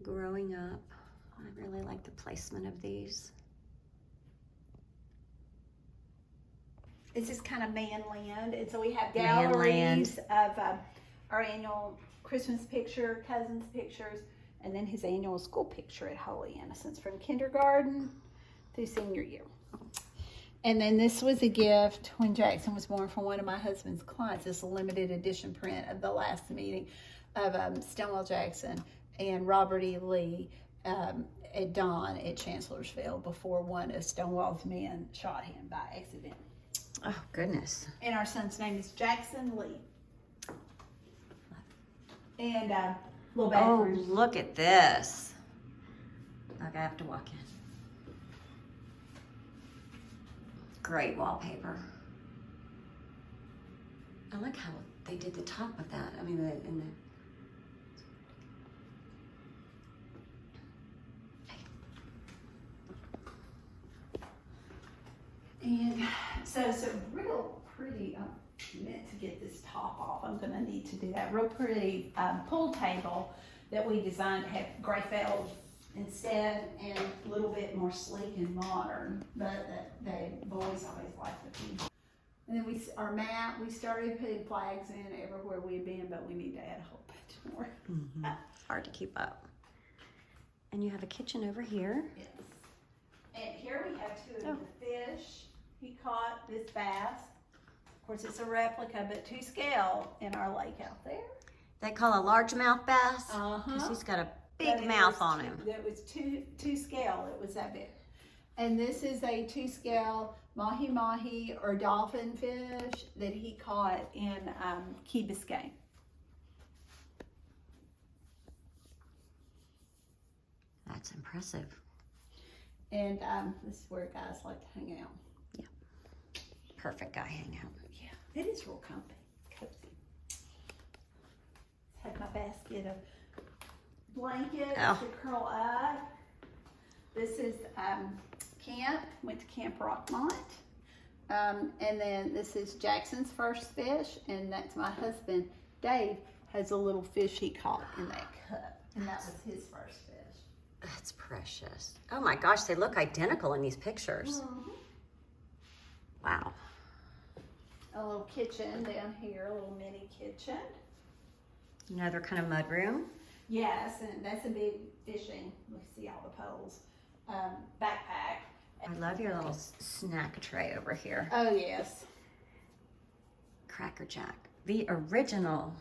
A: growing up. I really like the placement of these.
B: This is kind of Manland, and so we have
A: Manland.
B: galleries of our annual Christmas picture, cousins pictures, and then his annual school picture at Holy Innocents from kindergarten through senior year. And then this was a gift when Jackson was born from one of my husband's clients. This limited edition print of the last meeting Stonewall Jackson and Robert E. Lee at dawn at Chancellorsville before one of Stonewall's men shot him by accident.
A: Oh, goodness.
B: And our son's name is Jackson Lee. And little
A: Oh,
B: bathroom.
A: look at this. Okay, I have to walk in. Great wallpaper. I like how they did the top of that. I mean,
B: And so real pretty, I'm meant to get this top off. I'm gonna need to do that. Real pretty pool table that we designed to have gray felt instead and a little bit more sleek and modern, but the boys always like the pink. And then our mat, we started putting flags in everywhere we've been, but we need to add a whole bunch more.
A: it's hard to keep up. And you have a kitchen over here.
B: Yes. And here we have two of the fish he caught this bass. Of course, it's a replica, but to scale in our lake out there.
A: They call a largemouth bass
B: Uh-huh.
A: because he's got a
B: But
A: big
B: it
A: mouth
B: was
A: on
B: two-
A: him.
B: That was to scale. It was that big. And this is a to scale mahi or dolphin fish that he caught in Key Biscayne.
A: That's impressive.
B: And this is where guys like to hang out.
A: Perfect guy hangout.
B: Yeah, it is real comfy. Cozy. Have my basket of blankets to curl up. This is camp. Went to Camp Rockmont. And then this is Jackson's first fish, and that's my husband, Dave, has a little fish he caught in that cup, and that was his first fish.
A: That's precious. Oh my gosh, they look identical in these pictures. Wow.
B: A little kitchen down here, a little mini kitchen.
A: Another kind of mud room.
B: Yes, and that's a big fishing. We see all the poles. Backpack.
A: I love your little snack tray over here.
B: Oh yes.
A: Cracker Jack. The original.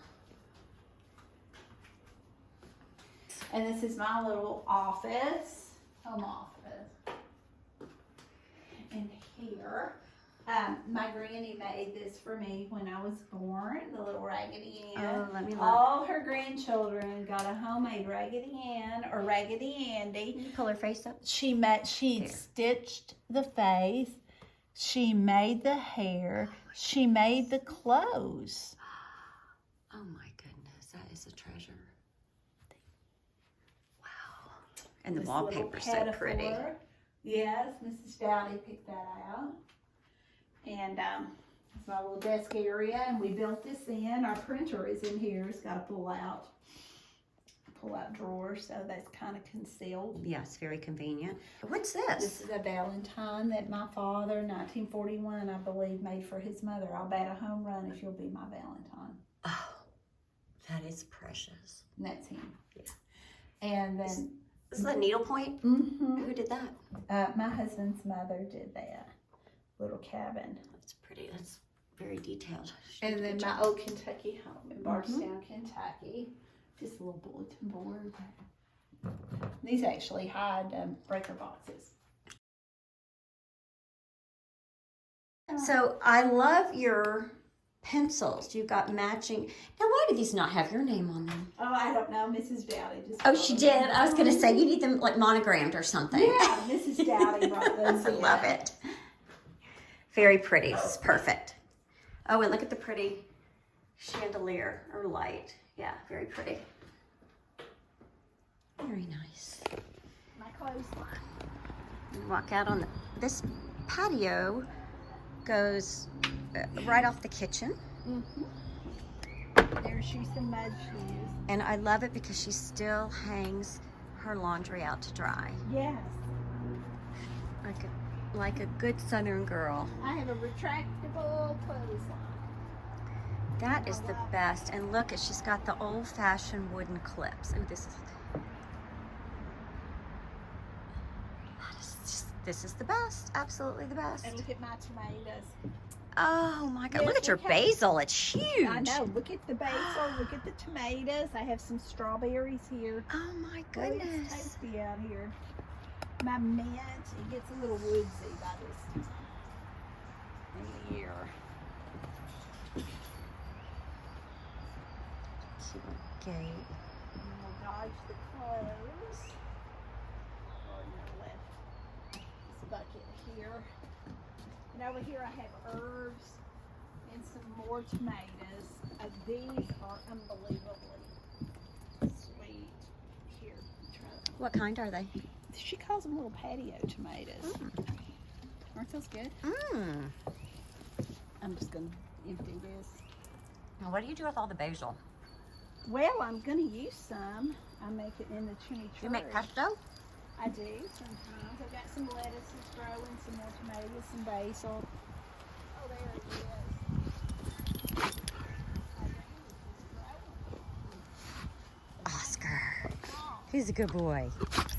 B: And this is my little office, home office. And here, my granny made this for me when I was born, the little Raggedy Ann.
A: Oh, let me look.
B: All her grandchildren got a homemade Raggedy Ann or Raggedy Andy.
A: Can you pull her face up?
B: She
A: There.
B: stitched the face. She made the hair. She made the clothes.
A: Oh my goodness, that is a treasure. Wow. And the
B: This little
A: wallpaper's so pretty.
B: metaphor. Yes, Mrs. Dowdy picked that out. And it's my little desk area, and we built this in. Our printer is in here. It's got a pull-out drawer, so that's kind of concealed.
A: Yes, very convenient. What's
B: This
A: this?
B: is a Valentine that my father, 1941, I believe, made for his mother. I'll bat a home run if you'll be my Valentine.
A: Oh, that is precious.
B: And that's him. Yeah. And then
A: This is a needlepoint?
B: mhm,
A: Who did that?
B: my husband's mother did that little cabin.
A: That's pretty. That's very detailed. She
B: And
A: did a
B: then
A: good
B: my
A: job.
B: old Kentucky home in Bardstown, Kentucky. Just a little bulletin board. These actually hide breaker boxes.
A: So I love your pencils. You've got matching. Now, why do these not have your name on them?
B: Oh, I don't know. Mrs. Dowdy just.
A: Oh, she did. I was going to say you need them like monogrammed or something.
B: Yeah, Mrs. Dowdy brought those.
A: I love it. Very pretty. This is perfect. Oh, and look at the pretty chandelier or light. Yeah, very pretty. Very nice.
B: My clothesline.
A: You walk out on this patio goes right off the kitchen.
B: There's some mud shoes.
A: And I love it because she still hangs her laundry out to dry.
B: Yes.
A: Like a good Southern girl.
B: I have a retractable clothesline.
A: That is the best. And look, she's got the old-fashioned wooden clips. Oh, this is the best. Absolutely the best.
B: And look at my tomatoes.
A: Oh my God!
B: Yes,
A: Look at your
B: we have-
A: basil. It's huge.
B: I know. Look at the basil. Look at the tomatoes. I have some strawberries here.
A: Oh my
B: Oh, it's
A: goodness.
B: toasty out here. My mint, it gets a little woodsy by this time in the year.
A: Gate.
B: And we'll dodge the clothes. Gardener left this bucket here. And over here I have herbs and some more tomatoes. These are unbelievably sweet. Here, try them.
A: What kind are they?
B: She calls them little patio tomatoes. Aren't those good?
A: Mmm.
B: I'm just going to empty this.
A: Now, what do you do with all the basil?
B: Well, I'm going to use some. I make it in the chimichurri.
A: You make pesto?
B: I do sometimes. I've got some lettuces growing, some more tomatoes, some basil. Oh, there it is.
A: Oscar. He's a good boy.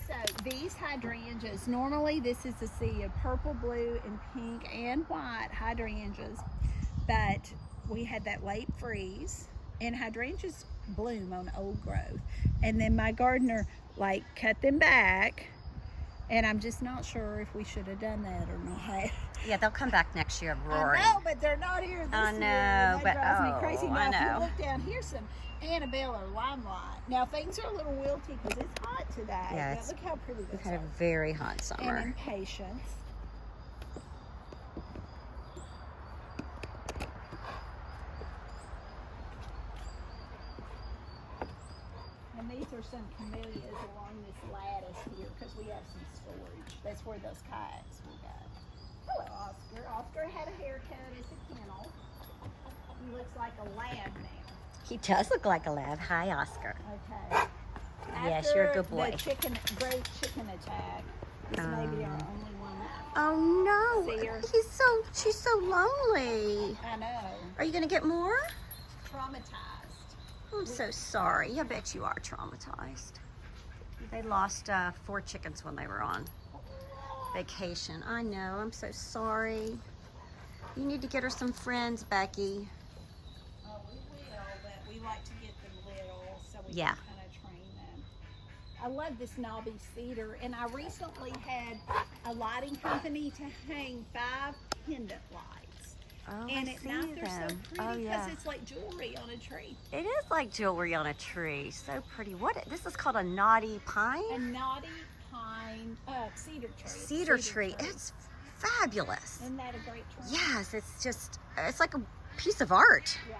B: So these hydrangeas, normally this is a sea of purple, blue, and pink and white hydrangeas, but we had that late freeze, and hydrangeas bloom on old growth. And then my gardener like cut them back, and I'm just not sure if we should have done that or not.
A: Yeah, they'll come back next year roaring.
B: I know, but they're not here this
A: I
B: year.
A: know,
B: and
A: but
B: that drives me crazy.
A: oh,
B: Now,
A: I
B: if
A: know.
B: you look down here, some Annabelle or Limelight. Now things are a little wilty because it's hot today.
A: Yeah,
B: but
A: it's-
B: look how pretty
A: We've
B: this
A: had a
B: is.
A: very hot
B: And
A: summer.
B: impatience. And these are some camellias along this lattice here because we have some storage. That's where those kayaks we got. Hello, Oscar. Oscar had a haircut as a kennel. He looks like a lab now.
A: He does look like a lab. Hi, Oscar.
B: Okay.
A: Yes, you're a good
B: After
A: boy.
B: The great chicken attack. This may be our only one.
A: Oh
B: See
A: no,
B: her?
A: she's so lonely.
B: I know.
A: Are you gonna get more?
B: Traumatized.
A: I'm so sorry. I bet you are traumatized. They lost 4 chickens when they were on vacation. I know. I'm so sorry. You need to get her some friends, Becky.
B: Oh, we will, but we like to get them little so we
A: Yeah.
B: can kind of train them. I love this knobby cedar, and I recently had a lighting company to hang 5 pendant lights.
A: Oh,
B: And
A: I
B: at
A: see
B: night they're so
A: them.
B: pretty
A: Oh,
B: because
A: yeah.
B: it's like jewelry on a tree.
A: It is like jewelry on a tree. So pretty. What? This is called a knotty pine?
B: A knotty pine cedar tree.
A: Cedar tree. It's fabulous.
B: Isn't that a great tree?
A: Yes, it's like a piece of art.
B: Yeah.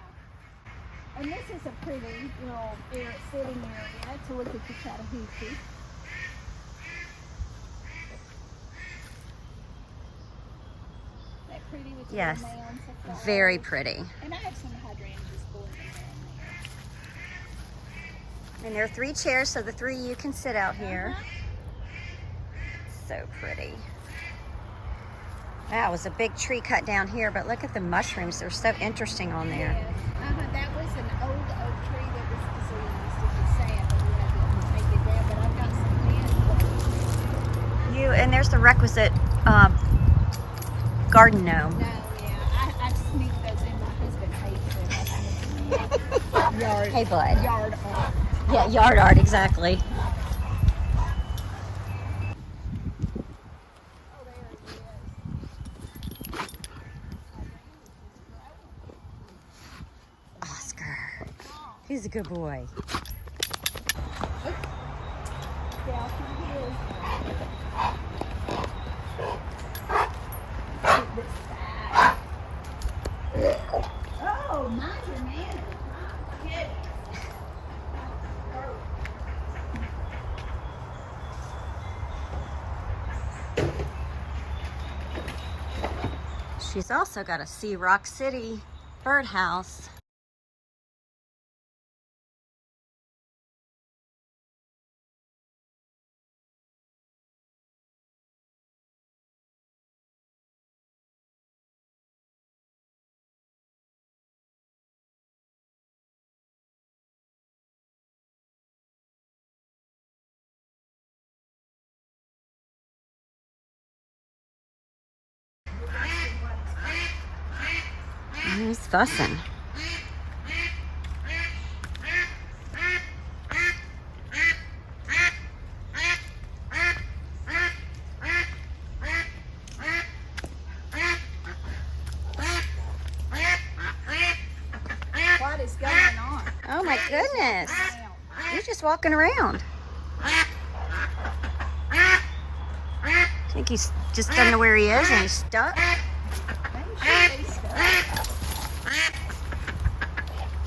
B: And this is a pretty little sitting area to look at the Chattahoochee. That pretty with
A: Yes.
B: little mounds of flowers.
A: Very pretty.
B: And I have some hydrangeas blooming down there.
A: And there are 3 chairs, so the 3 of you can sit out here. So pretty. That was a big tree cut down here, but look at the mushrooms. They're so interesting on there.
B: Yes. That was an old oak tree that was diseased. It was sad that we had to take it down, but I've got some mint.
A: And there's the requisite garden gnome.
B: No, yeah, I sneak those in. My husband hates them. Yard.
A: Hey, bud.
B: Yard art.
A: Yeah, yard art, exactly.
B: Oh, there he is.
A: Oscar. He's a good boy.
B: Down through his. This side. Oh, mind your manners. My goodness.
A: She's also got a Sea Rock City birdhouse. He's fussing.
B: What is going on?
A: Oh my goodness. You're just walking around. I think he's just doesn't know where he is and he's stuck.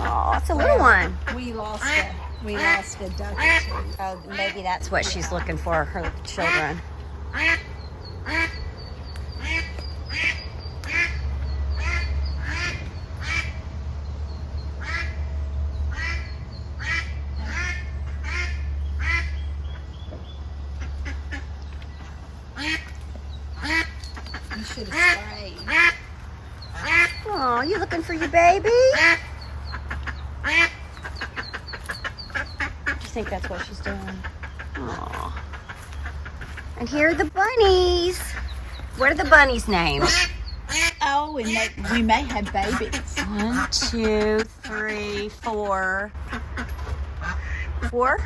A: Oh, it's a little one.
B: We lost a duck or two.
A: Oh, maybe that's what she's looking for, her children.
B: You should have sprayed.
A: Oh, you looking for your baby? I think that's what she's doing. Oh. And here are the bunnies. What are the bunnies' names?
B: Oh, and we may have babies.
A: 1, 2, 3, 4. 4?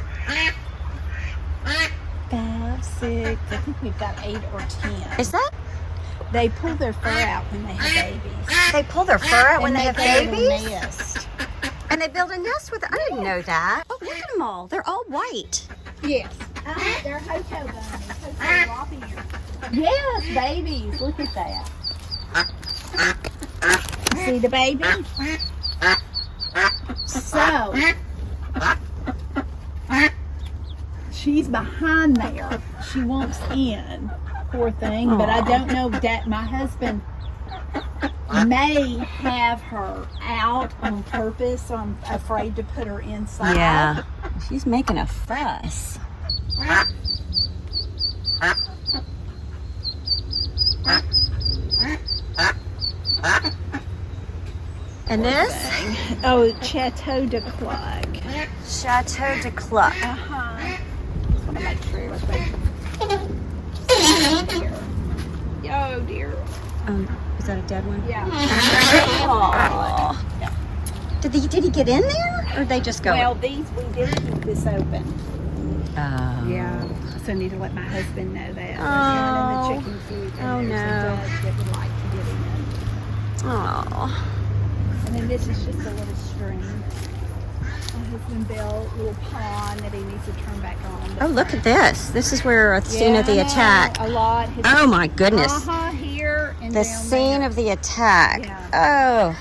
B: 5, 6. I think we've got 8 or 10.
A: Is that?
B: They pull their fur out when they have babies.
A: They pull their fur out when
B: And
A: they have
B: build a
A: babies?
B: nest.
A: And they build a nest with it. I didn't know that. Oh, look at them all. They're all white.
B: Yes. They're hotel bunnies. Hotel lobby. Yes, babies. Look at that. See the baby? So, she's behind there. She wants in. Poor thing. But I don't know that my husband may have her out on purpose, so I'm afraid to put her inside.
A: Yeah. She's making a fuss. And this?
B: Oh, Chateau de Cluck.
A: Chateau de Cluck.
B: Uh-huh. Just want to make sure everything. Oh, dear.
A: Is that a dead one?
B: Yeah.
A: Oh. Did he get in there, or did they just go?
B: Well, we did keep this open.
A: Oh.
B: Yeah. So I need to let my husband know that.
A: Oh.
B: And the chicken coop. And
A: Oh,
B: there's
A: no.
B: a dove that would like to get in.
A: Oh.
B: And then this is just a little stream. My husband built a little pond that he needs to turn back on.
A: Oh, look at this. This is where a scene of the attack.
B: A lot.
A: Oh my goodness.
B: Here and
A: The
B: down
A: scene
B: there.
A: of the attack.
B: Yeah.
A: Oh.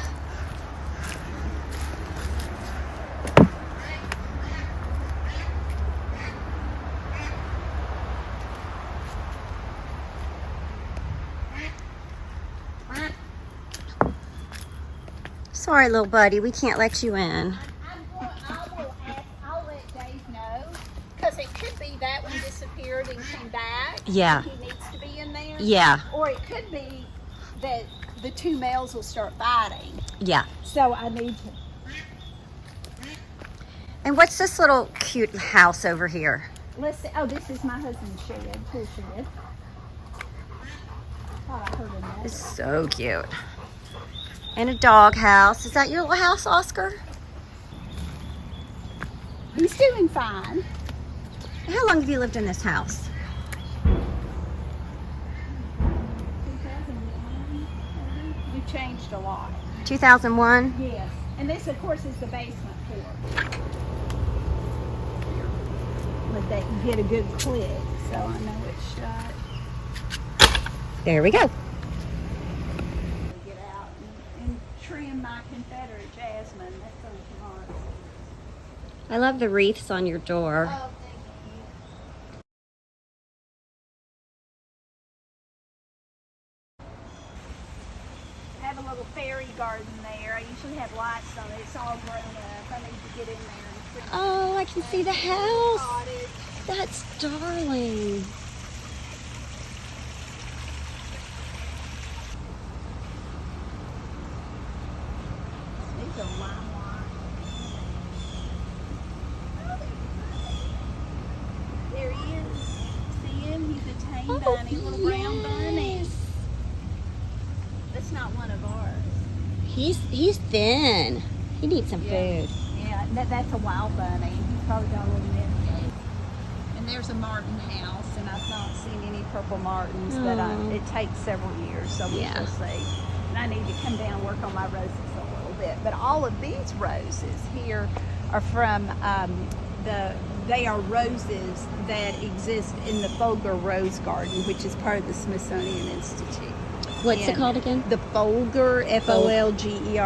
A: Sorry, little buddy, we can't let you in.
B: I'll let Dave know, because it could be that one disappeared and came back.
A: Yeah.
B: He needs to be in there.
A: Yeah,
B: Or it could be that the two males will start fighting.
A: yeah.
B: So I need to.
A: And what's this little cute house over here?
B: Let's see. Oh, this is my husband's shed, tool shed. Thought I heard a noise.
A: It's so cute. And a dog house. Is that your little house, Oscar?
B: He's doing fine.
A: How long have you lived in this house?
B: 2001. We've changed a lot.
A: 2001?
B: Yes. And this, of course, is the basement floor. But they can get a good click, so I know it's shut.
A: There we go.
B: Get out and trim my Confederate jasmine. That's on tomorrow.
A: I love the wreaths on your door.
B: Oh, thank you. I have a little fairy garden there. I usually have lights on it. It's all grown up. I need to get in there and trim
A: Oh, I can see the
B: the
A: house.
B: cottage.
A: That's darling.
B: These are limelight. There he is. See him? He's a tame bunny, little brown bunny. That's not one of ours.
A: He's thin. He needs some food.
B: Yeah, that's a wild bunny. He's probably got a little bit. And there's a martin house, and I've not seen any purple martins, but it takes several years, so we shall see. And I need to come down and work on my roses a little bit. But all of these roses here are from they are roses that exist in the Folger Rose Garden, which is part of the Smithsonian Institute.
A: What's it called again?
B: The Folger, Folger.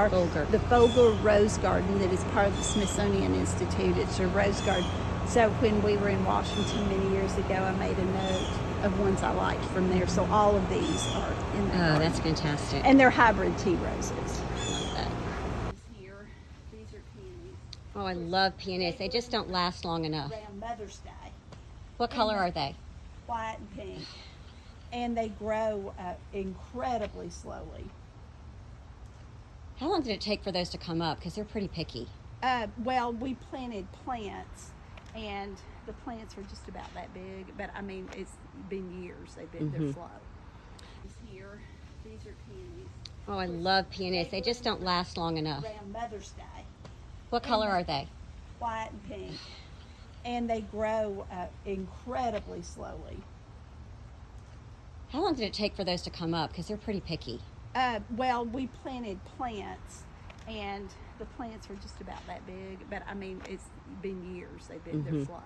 A: Folger.
B: The Folger Rose Garden that is part of the Smithsonian Institute. It's a rose garden. So when we were in Washington many years ago, I made a note of ones I liked from there. So all of these are in the garden.
A: That's fantastic.
B: And they're hybrid tea roses.
A: Love that.
B: Here, these are peonies.
A: Oh, I love peonies. They just don't last long enough.
B: Around Mother's Day.
A: What color are they?
B: White and pink. And they grow incredibly slowly.
A: How long did it take for those to come up? Because they're pretty picky.
B: Well, we planted plants, and the plants were just about that big. But I mean, it's been years. They're slow. Here, these are peonies.
A: Oh, I love peonies. They just don't last long enough.
B: Around Mother's Day.
A: What color are they?
B: White and pink. And they grow incredibly slowly.
A: How long did it take for those to come up? Because they're pretty picky.
B: Well, we planted plants, and the plants were just about that big. But I mean, it's been years. They're slow.